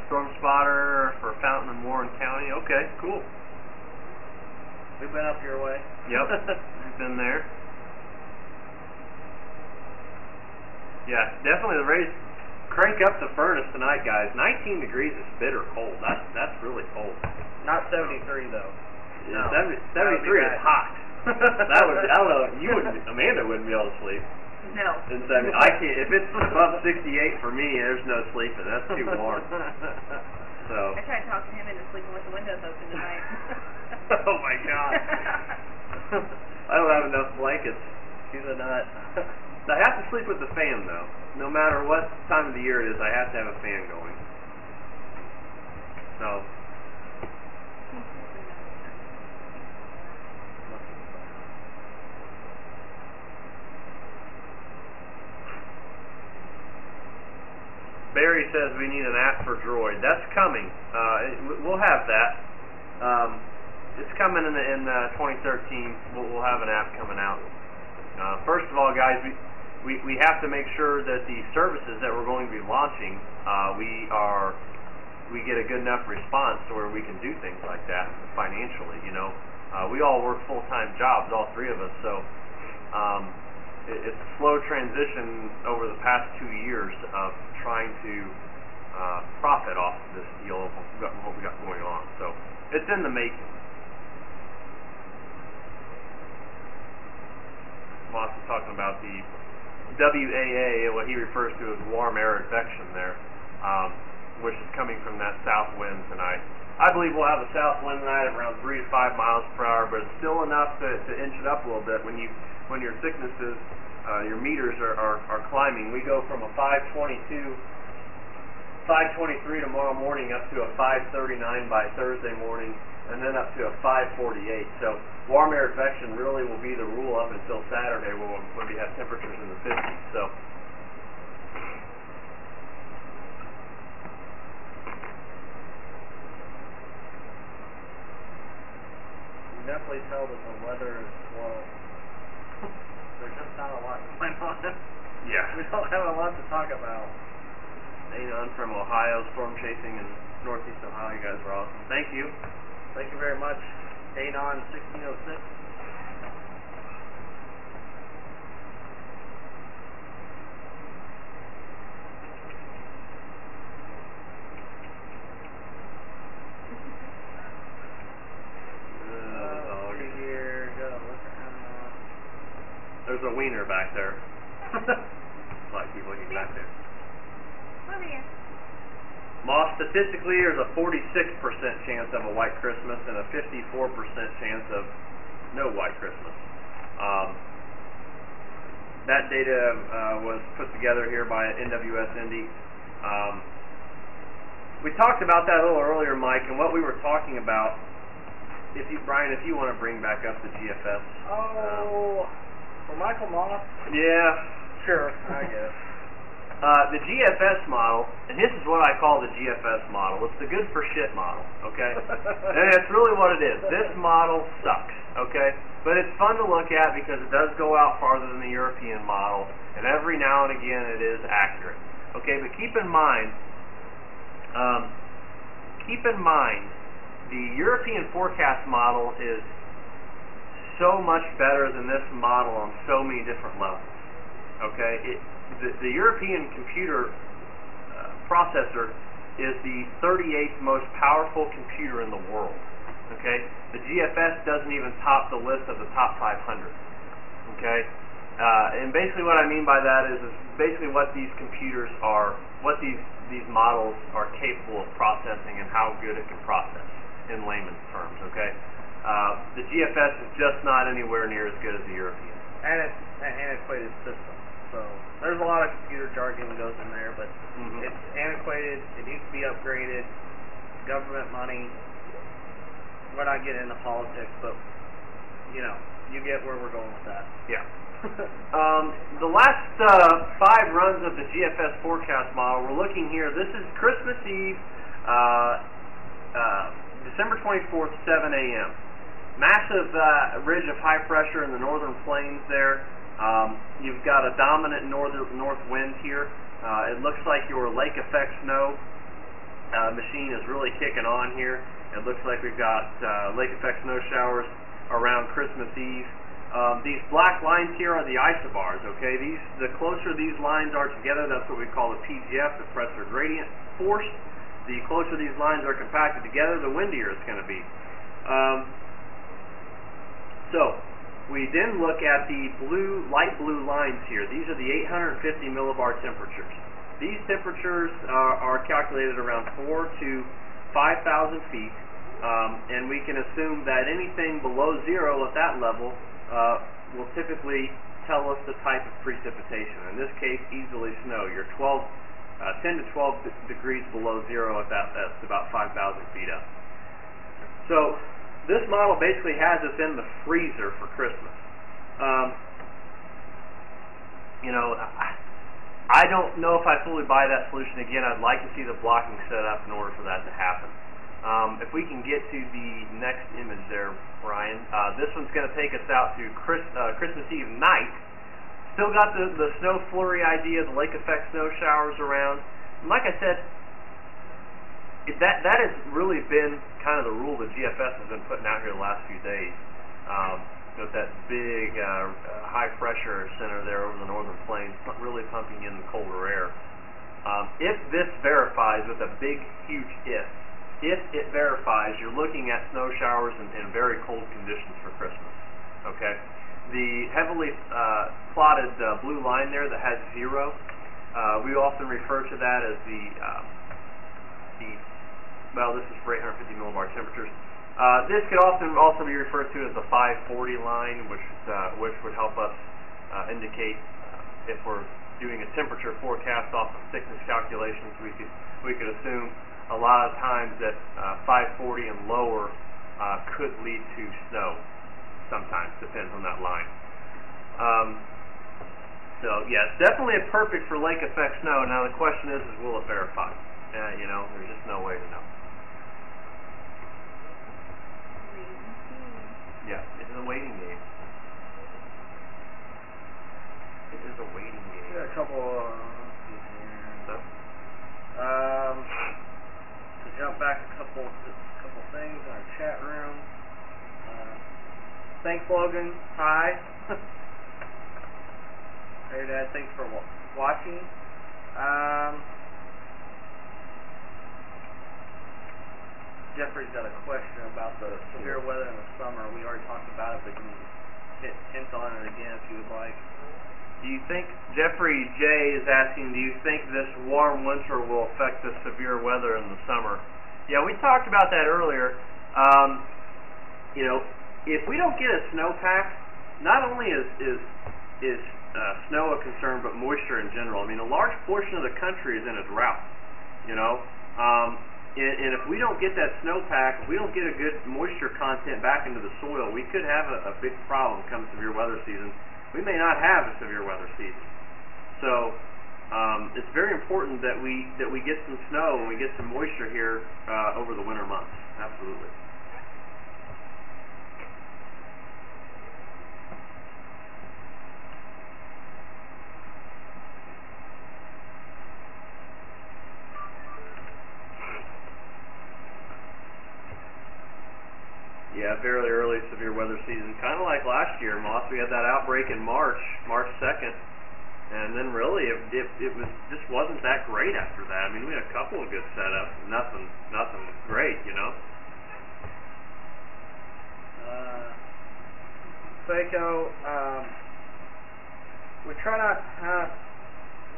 Storm spotter for Fountain and Warren County. Okay, cool. We've been up your way. Yep, we've been there. Yeah, definitely the raise. Crank up the furnace tonight, guys. 19 degrees is bitter cold. That's really cold. Not 73 though. Yeah, No. 73 is hot. That would, I don't know. Amanda wouldn't be able to sleep. No. And 70, I can't. If it's above 68 for me, there's no sleeping. That's too warm. So. I tried talking him into sleeping with the windows open tonight. Oh my God. I don't have enough blankets. She's a nut. I have to sleep with the fan though. No matter what time of the year it is, I have to have a fan going. So. Barry says we need an app for Droid. That's coming. We'll have that. It's coming in 2013. We'll have an app coming out. First of all, guys, we have to make sure that the services that we're going to be launching, we get a good enough response to where we can do things like that financially. We all work full-time jobs, all three of us, so it's a slow transition over the past 2 years of trying to profit off of this deal of what we got going on. So it's in the making. Moss is talking about the WAA, what he refers to as warm air advection there, which is coming from that south wind tonight. I believe we'll have a south wind tonight of around 3 to 5 miles per hour, but it's still enough to inch it up a little bit when your thicknesses, your meters are climbing. We go from a 523 tomorrow morning up to a 539 by Thursday morning, and then up to a 548. So warm air advection really will be the rule up until Saturday when we have temperatures in the 50s. So. Definitely tell that the weather is slow. There's just not a lot going on. Yeah. We don't have a lot to talk about. I'm from Ohio, storm chasing in northeast Ohio. You guys are awesome. Thank you. Thank you very much. Anon 1606. There's a wiener back there. Like people looking back there. Over here. Moss, statistically, there's a 46% chance of a white Christmas and a 54% chance of no white Christmas. That data was put together here by NWS Indy. We talked about that a little earlier, Mike, and what we were talking about. Brian, if you want to bring back up the GFS. For Michael Moss? Yeah. Sure, I guess. The GFS model, and this is what I call the GFS model. It's the good for shit model, okay? And it's really what it is. This model sucks, okay? But it's fun to look at because it does go out farther than the European model, and every now and again it is accurate. Okay, but keep in mind, the European forecast model is so much better than this model on so many different levels. Okay, the European computer processor is the 38th most powerful computer in the world. Okay, the GFS doesn't even top the list of the top 500. Okay, and basically what I mean by that is basically what these computers are, what these models are capable of processing and how good it can process in layman's terms. Okay. The GFS is just not anywhere near as good as the European. And it's an antiquated system. So there's a lot of computer jargon that goes in there, but it's antiquated. It needs to be upgraded. Government money. We're not getting into politics, but you get where we're going with that. Yeah. The last 5 runs of the GFS forecast model, we're looking here. This is Christmas Eve, December 24th, 7 a.m. Massive ridge of high pressure in the northern plains there. You've got a dominant north wind here. It looks like your lake effect snow machine is really kicking on here. It looks like we've got lake effect snow showers around Christmas Eve. These black lines here are the isobars. Okay, the closer these lines are together, that's what we call the PGF, the pressure gradient force. The closer these lines are compacted together, the windier it's going to be. So we then look at the light blue lines here. These are the 850 millibar temperatures. These temperatures are calculated around 4,000 to 5,000 feet, and we can assume that anything below zero at that level will typically tell us the type of precipitation. In this case, easily snow. You're 10 to 12 degrees below zero at that's about 5,000 feet up. So this model basically has us in the freezer for Christmas. I don't know if I fully buy that solution. Again, I'd like to see the blocking set up in order for that to happen. If we can get to the next image there, Brian, this one's going to take us out to Christmas Eve night. Still got the snow flurry idea, the lake effect snow showers around. And like I said, that has really been kind of the rule that GFS has been putting out here the last few days. With that big high pressure center there over the northern plains, really pumping in the colder air. If this verifies, with a big, huge if it verifies, you're looking at snow showers in very cold conditions for Christmas. Okay. The heavily plotted blue line there that has 0, we often refer to that as the well, this is for 850 millibar temperatures. This could also be referred to as the 540 line, which would help us indicate if we're doing a temperature forecast off of thickness calculations. We could assume a lot of times that 540 and lower could lead to snow. Sometimes depends on that line. So yes, definitely a perfect for lake effect snow. Now the question is will it verify? You know, there's just no way to know. Yeah, it is a waiting game. It is a waiting game. We got a couple. So? To jump back a couple things in our chat room. Thanks, Logan. Hi. Hey, Dad. Thanks for watching. Jeffrey's got a question about the severe weather in the summer. We already talked about it, but you can hint on it again if you would like. Do you think, Jeffrey J. is asking, do you think this warm winter will affect the severe weather in the summer? Yeah, we talked about that earlier. You know, if we don't get a snowpack, not only is snow a concern, but moisture in general. I mean, a large portion of the country is in a drought, you know. And if we don't get that snowpack, if we don't get a good moisture content back into the soil, we could have a big problem come severe weather season. We may not have a severe weather season. So it's very important that we get some snow and we get some moisture here over the winter months. Absolutely. Yeah, fairly early severe weather season, kind of like last year, Moss. We had that outbreak in March 2nd, and then really it just wasn't that great after that. I mean, we had a couple of good setups, nothing great, you know. Seiko, we try not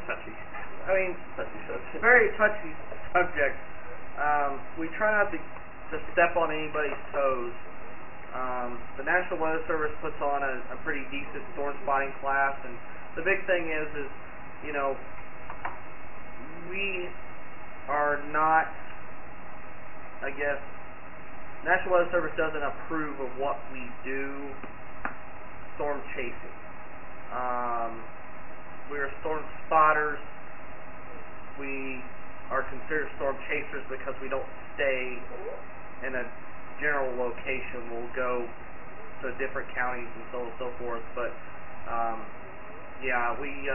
Touchy. I mean, Touchy subject. very touchy subject. We try not to step on anybody's toes. The National Weather Service puts on a pretty decent storm spotting class, and the big thing is you know, we are not, I guess, National Weather Service doesn't approve of what we do storm chasing. We are storm spotters. We are considered storm chasers because we don't stay in a general location. We'll go to different counties and so on and so forth. But yeah, we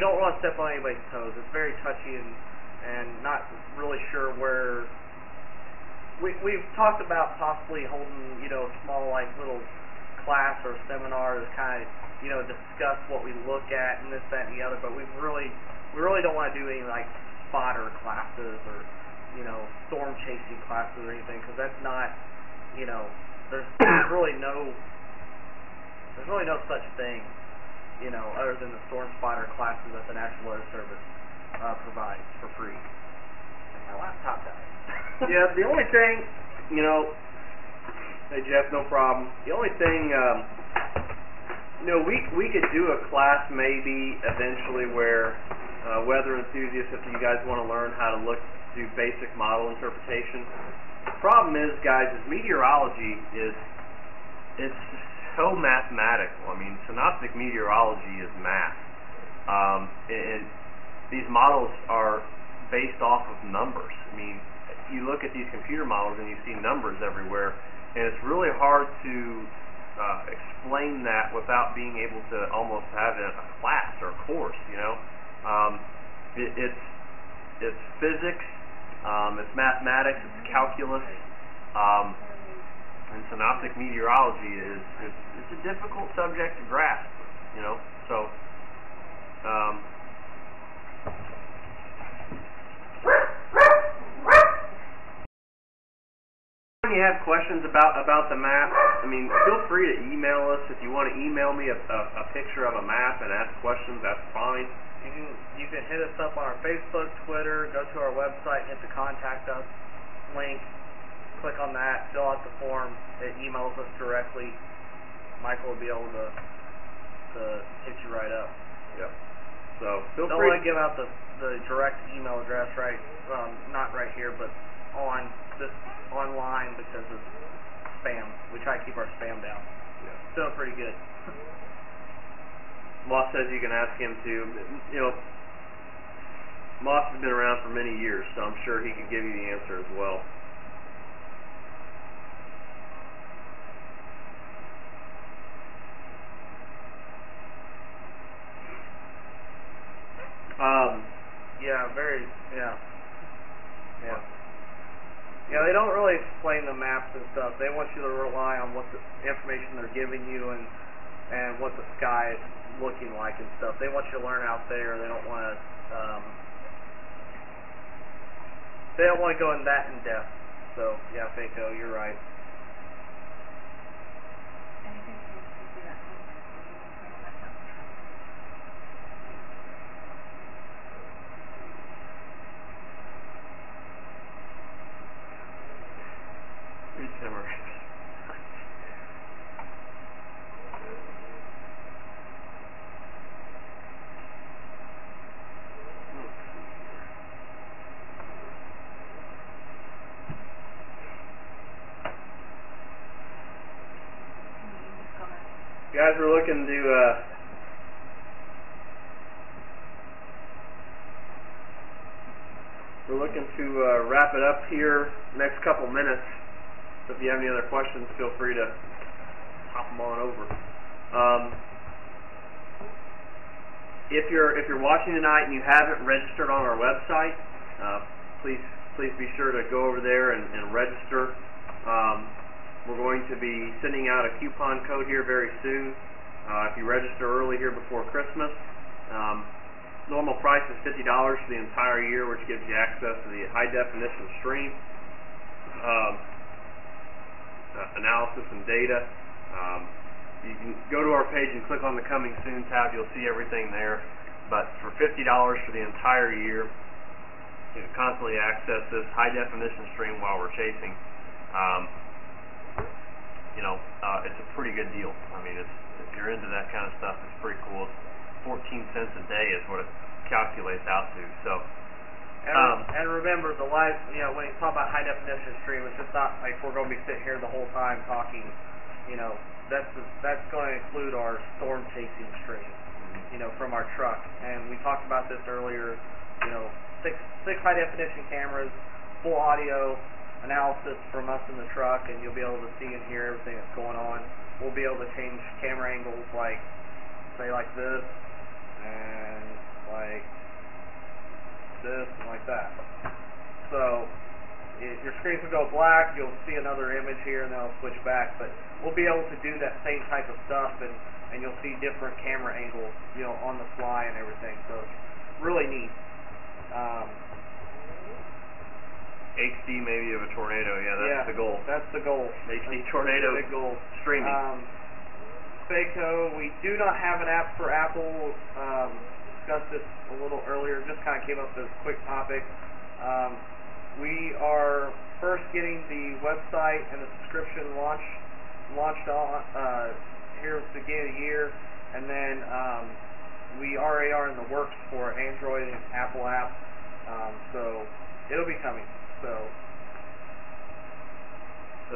don't want to step on anybody's toes. It's very touchy and not really sure where. We've talked about possibly holding, you know, small like little class or seminar to kind of, you know, discuss what we look at and this, that, and the other. But we really don't want to do any like spotter classes or, you know, storm chasing classes or anything, because that's not, you know, there's really no such thing, you know, other than the storm spotter classes that the National Weather Service provides for free. And my laptop died. Yeah, the only thing, you know, hey Jeff, no problem. The only thing, you know, we could do a class maybe eventually where weather enthusiasts, if you guys want to learn how to do basic model interpretation. The problem is, guys, is meteorology it's so mathematical. I mean, synoptic meteorology is math, and these models are based off of numbers. I mean, you look at these computer models and you see numbers everywhere, and it's really hard to explain that without being able to almost have a class or a course. You know, it's physics. It's mathematics, it's calculus, and synoptic meteorology it's a difficult subject to grasp, you know. So, when you have questions about the map, I mean, feel free to email us. If you want to email me a picture of a map and ask questions, that's fine. You can hit us up on our Facebook, Twitter, go to our website, hit the contact us link, click on that, fill out the form, it emails us directly. Michael will be able to hit you right up. Yep. So feel Don't free. want to give out the direct email address not right here, but online because of spam. We try to keep our spam down. Yeah. Doing pretty good. Moss says you can ask him to. You know, Moss has been around for many years, so I'm sure he can give you the answer as well. Yeah, they don't really explain the maps and stuff. They want you to rely on what the information they're giving you and what the sky is looking like and stuff. They want you to learn out there. They don't want to go in that in depth. So yeah, Faco, you're right. Anything to do that conference, so you can bring that up. Read camera. Guys, we're looking to wrap it up here next couple minutes. So if you have any other questions, feel free to hop them on over. If you're watching tonight and you haven't registered on our website, please be sure to go over there and register. We're going to be sending out a coupon code here very soon. If you register early here before Christmas, normal price is $50 for the entire year, which gives you access to the high definition stream, analysis and data. You can go to our page and click on the Coming Soon tab. You'll see everything there. But for $50 for the entire year, you can constantly access this high definition stream while we're chasing. It's a pretty good deal. I mean, if you're into that kind of stuff, it's pretty cool. 14 cents a day is what it calculates out to. So, and remember, the live, when you talk about high definition stream, it's just not like we're going to be sitting here the whole time talking. That's going to include our storm chasing stream, from our truck. And we talked about this earlier. Six high definition cameras, full audio analysis from us in the truck, and you'll be able to see and hear everything that's going on. We'll be able to change camera angles like this, and like this, and like that. So your screen will go black, you'll see another image here, and then it'll switch back, but we'll be able to do that same type of stuff, and you'll see different camera angles, on the fly and everything. So it's really neat. HD maybe of a tornado, that's the goal. That's the goal. HD tornado big goal. streaming. Faco, we do not have an app for Apple. Discussed this a little earlier, just kind of came up as a quick topic. We are first getting the website and the subscription launched on here at the beginning of the year, and then we already are in the works for Android and Apple app, so it'll be coming. So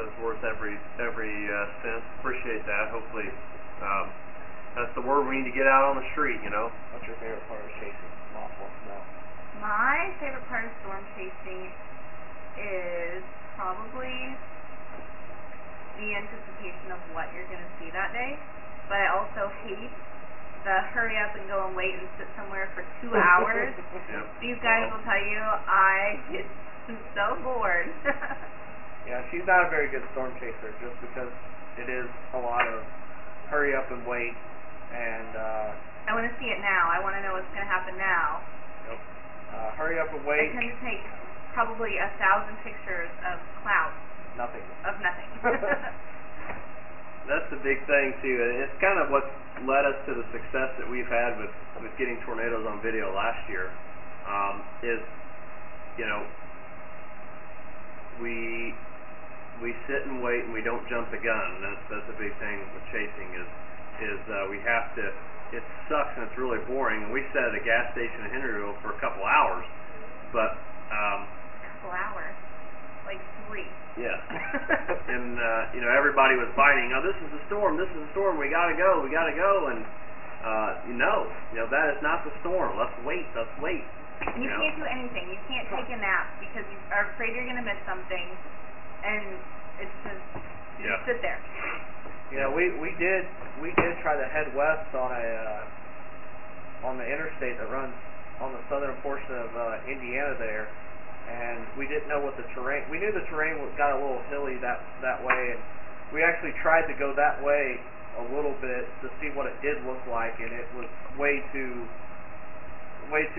it's worth every cent. Appreciate that. Hopefully, that's the word we need to get out on the street. What's your favorite part of chasing? Moss wants to know. My favorite part of storm chasing is probably the anticipation of what you're going to see that day. But I also hate the hurry up and go and wait and sit somewhere for 2 hours. Yep. These guys will tell you I get so bored. Yeah, she's not a very good storm chaser, just because it is a lot of hurry up and wait, and I want to see it now. I want to know what's going to happen now. Yep. Hurry up and wait. I tend to take probably 1,000 pictures of clouds. Nothing. Of nothing. that's the big thing too, and it's kind of what's led us to the success that we've had with getting tornadoes on video last year. Is, you know, we sit and wait and we don't jump the gun. That's a big thing with chasing is we have to. It sucks and it's really boring. And we sat at a gas station in Henryville for a couple hours, but couple hours, like 3. yeah. And you know, everybody was fighting. Oh, this is a storm. This is a storm. We gotta go. We gotta go. And you know, that is not the storm. Let's wait. Let's wait. And you can't do anything. You can't take a nap because you are afraid you're going to miss something, and it's just you just sit there. Yeah, we did try to head west on the interstate that runs on the southern portion of Indiana there, and we didn't know what the terrain. We knew the terrain got a little hilly that way, and we actually tried to go that way a little bit to see what it did look like, and it was way too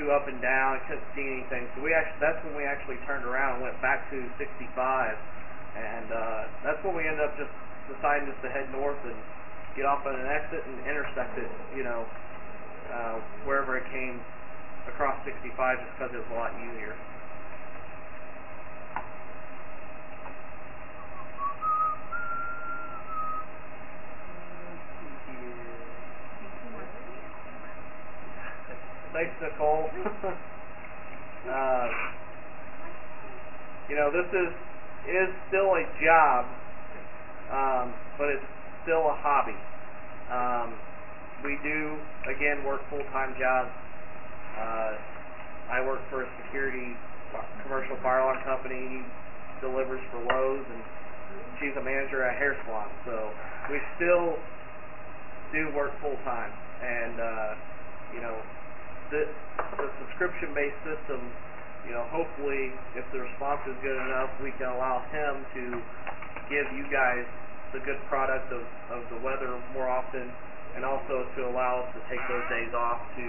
up and down. I couldn't see anything. So that's when we actually turned around and went back to 65, and that's when we ended up just deciding to head north and get off at an exit and intersect it, you know, wherever it came across 65, just because it was a lot easier. Thanks, Nicole. You know, this is still a job, but it's still a hobby. We do, again, work full-time jobs. I work for a security commercial fire alarm company. He delivers for Lowe's, and she's a manager at a hair salon. So we still do work full-time, and you know, the subscription-based system, you know, hopefully if the response is good enough, we can allow him to give you guys the good product of the weather more often, and also to allow us to take those days off to,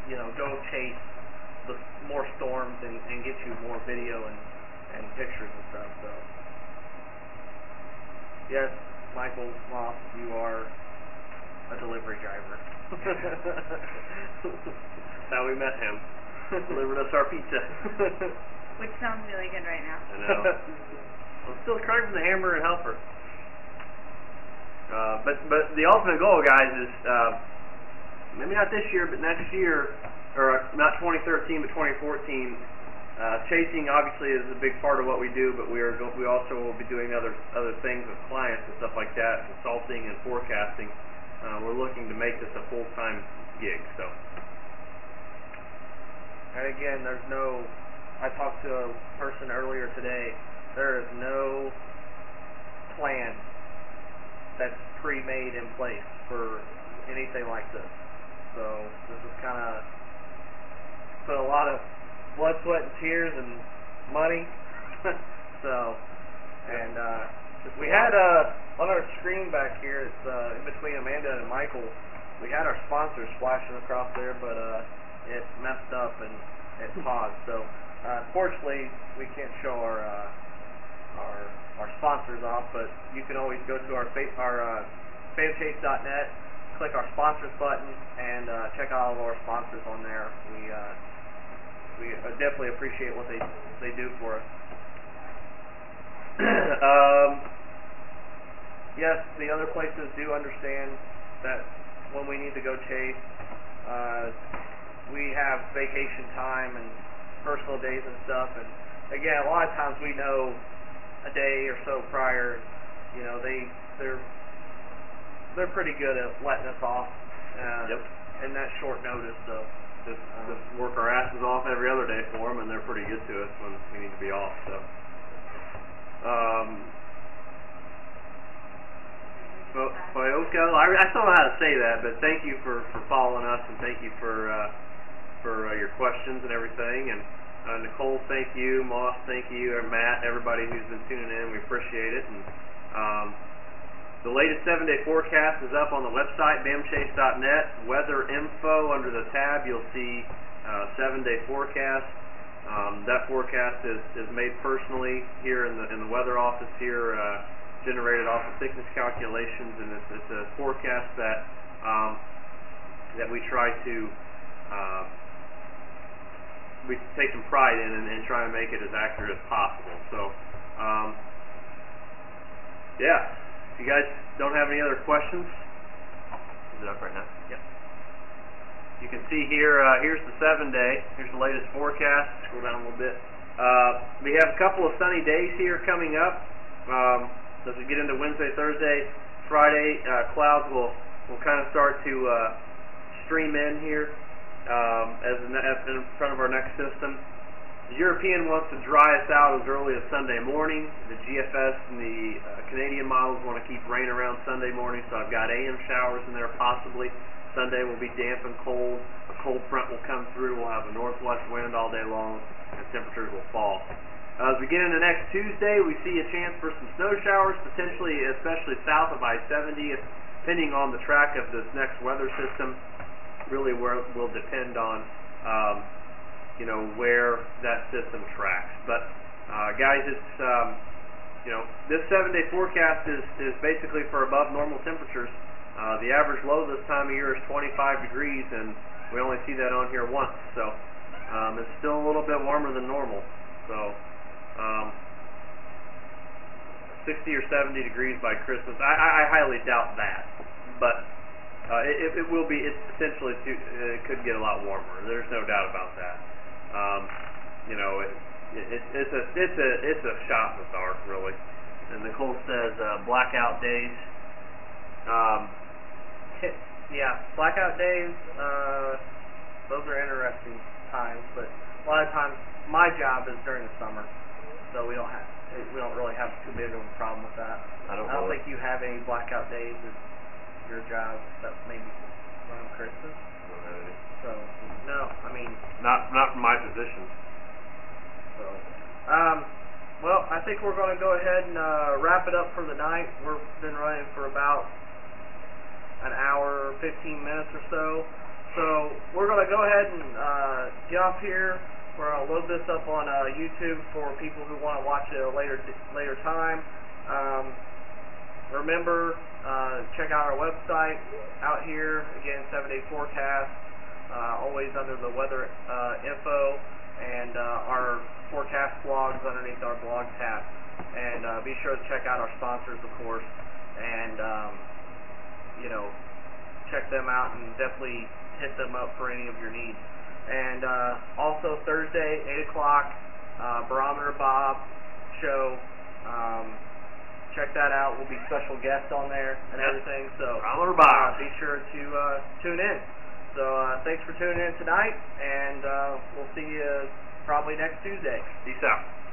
you know, go chase the more storms and get you more video and pictures and stuff. So, yes, Michael Moss, you are a delivery driver. That's how we met him. Delivered us our pizza. Which sounds really good right now. I know. I'm still craving the hamburger and helper. But the ultimate goal, guys, is maybe not this year, but next year, or not 2013, but 2014. Chasing obviously is a big part of what we do, but we also will be doing other things with clients and stuff like that, consulting and forecasting. We're looking to make this a full-time gig. So, and again, I talked to a person earlier today. There is no plan that's pre-made in place for anything like this. So this is kind of put a lot of blood, sweat, and tears and money. So, and we had on our screen back here, it's in between Amanda and Michael, we had our sponsors flashing across there, but it messed up and it paused. So unfortunately, we can't show our sponsors off, but you can always go to our fanchase.net, click our sponsors button, and check out all of our sponsors on there. We definitely appreciate what they do for us. Yes, the other places do understand that when we need to go chase, we have vacation time and personal days and stuff, and again, a lot of times we know a day or so prior, you know, they're pretty good at letting us off in that short notice. So just work our asses off every other day for them, and they're pretty good to us when we need to be off. So, Boyoko, I still don't know how to say that, but thank you for following us, and thank you for your questions and everything. And Nicole, thank you. Moss, thank you. And Matt, everybody who's been tuning in, we appreciate it. And the latest 7-day forecast is up on the website, bamchase.net. Weather info under the tab, you'll see 7-day forecast. That forecast is made personally here in the weather office here generated off of thickness calculations, and it's a forecast that we try to we take some pride in and try to make it as accurate as possible. So, yeah. If you guys don't have any other questions, is it up right now? Yep. You can see here, here's the 7-day. Here's the latest forecast. Scroll down a little bit. We have a couple of sunny days here coming up. As we get into Wednesday, Thursday, Friday, clouds will kind of start to stream in here as in front of our next system. The European wants to dry us out as early as Sunday morning. The GFS and the Canadian models want to keep rain around Sunday morning, so I've got AM showers in there possibly. Sunday will be damp and cold. A cold front will come through. We'll have a northwest wind all day long, and temperatures will fall. As we get into next Tuesday, we see a chance for some snow showers, potentially, especially south of I-70, depending on the track of this next weather system. Really, where it will depend on, where that system tracks. But, guys, it's, this 7-day forecast is basically for above normal temperatures. The average low this time of year is 25 degrees, and we only see that on here once. So, it's still a little bit warmer than normal. So, 60 or 70 degrees by Christmas. I highly doubt that, but it will be. It potentially it could get a lot warmer. There's no doubt about that. It's a shot in the dark, really. And Nicole says blackout days. Yeah, blackout days. Those are interesting times, but a lot of times my job is during the summer, so we don't really have too big of a problem with that. I don't think you have any blackout days at your job, except maybe around Christmas. So no, I mean not from my position. So, well, I think we're going to go ahead and wrap it up for the night. We've been running for about an hour, 15 minutes or so. So we're going to go ahead and get off here. We're going to load this up on YouTube for people who want to watch it at a later time. Remember, check out our website out here. Again, 7-day forecast, always under the weather info, and our forecast blogs underneath our blog tab. And be sure to check out our sponsors, of course, and check them out and definitely hit them up for any of your needs. And also Thursday, 8 o'clock, Barometer Bob show. Check that out. We'll be special guests on there and everything. So Barometer Bob. Be sure to tune in. So thanks for tuning in tonight, and we'll see you probably next Tuesday. Peace out.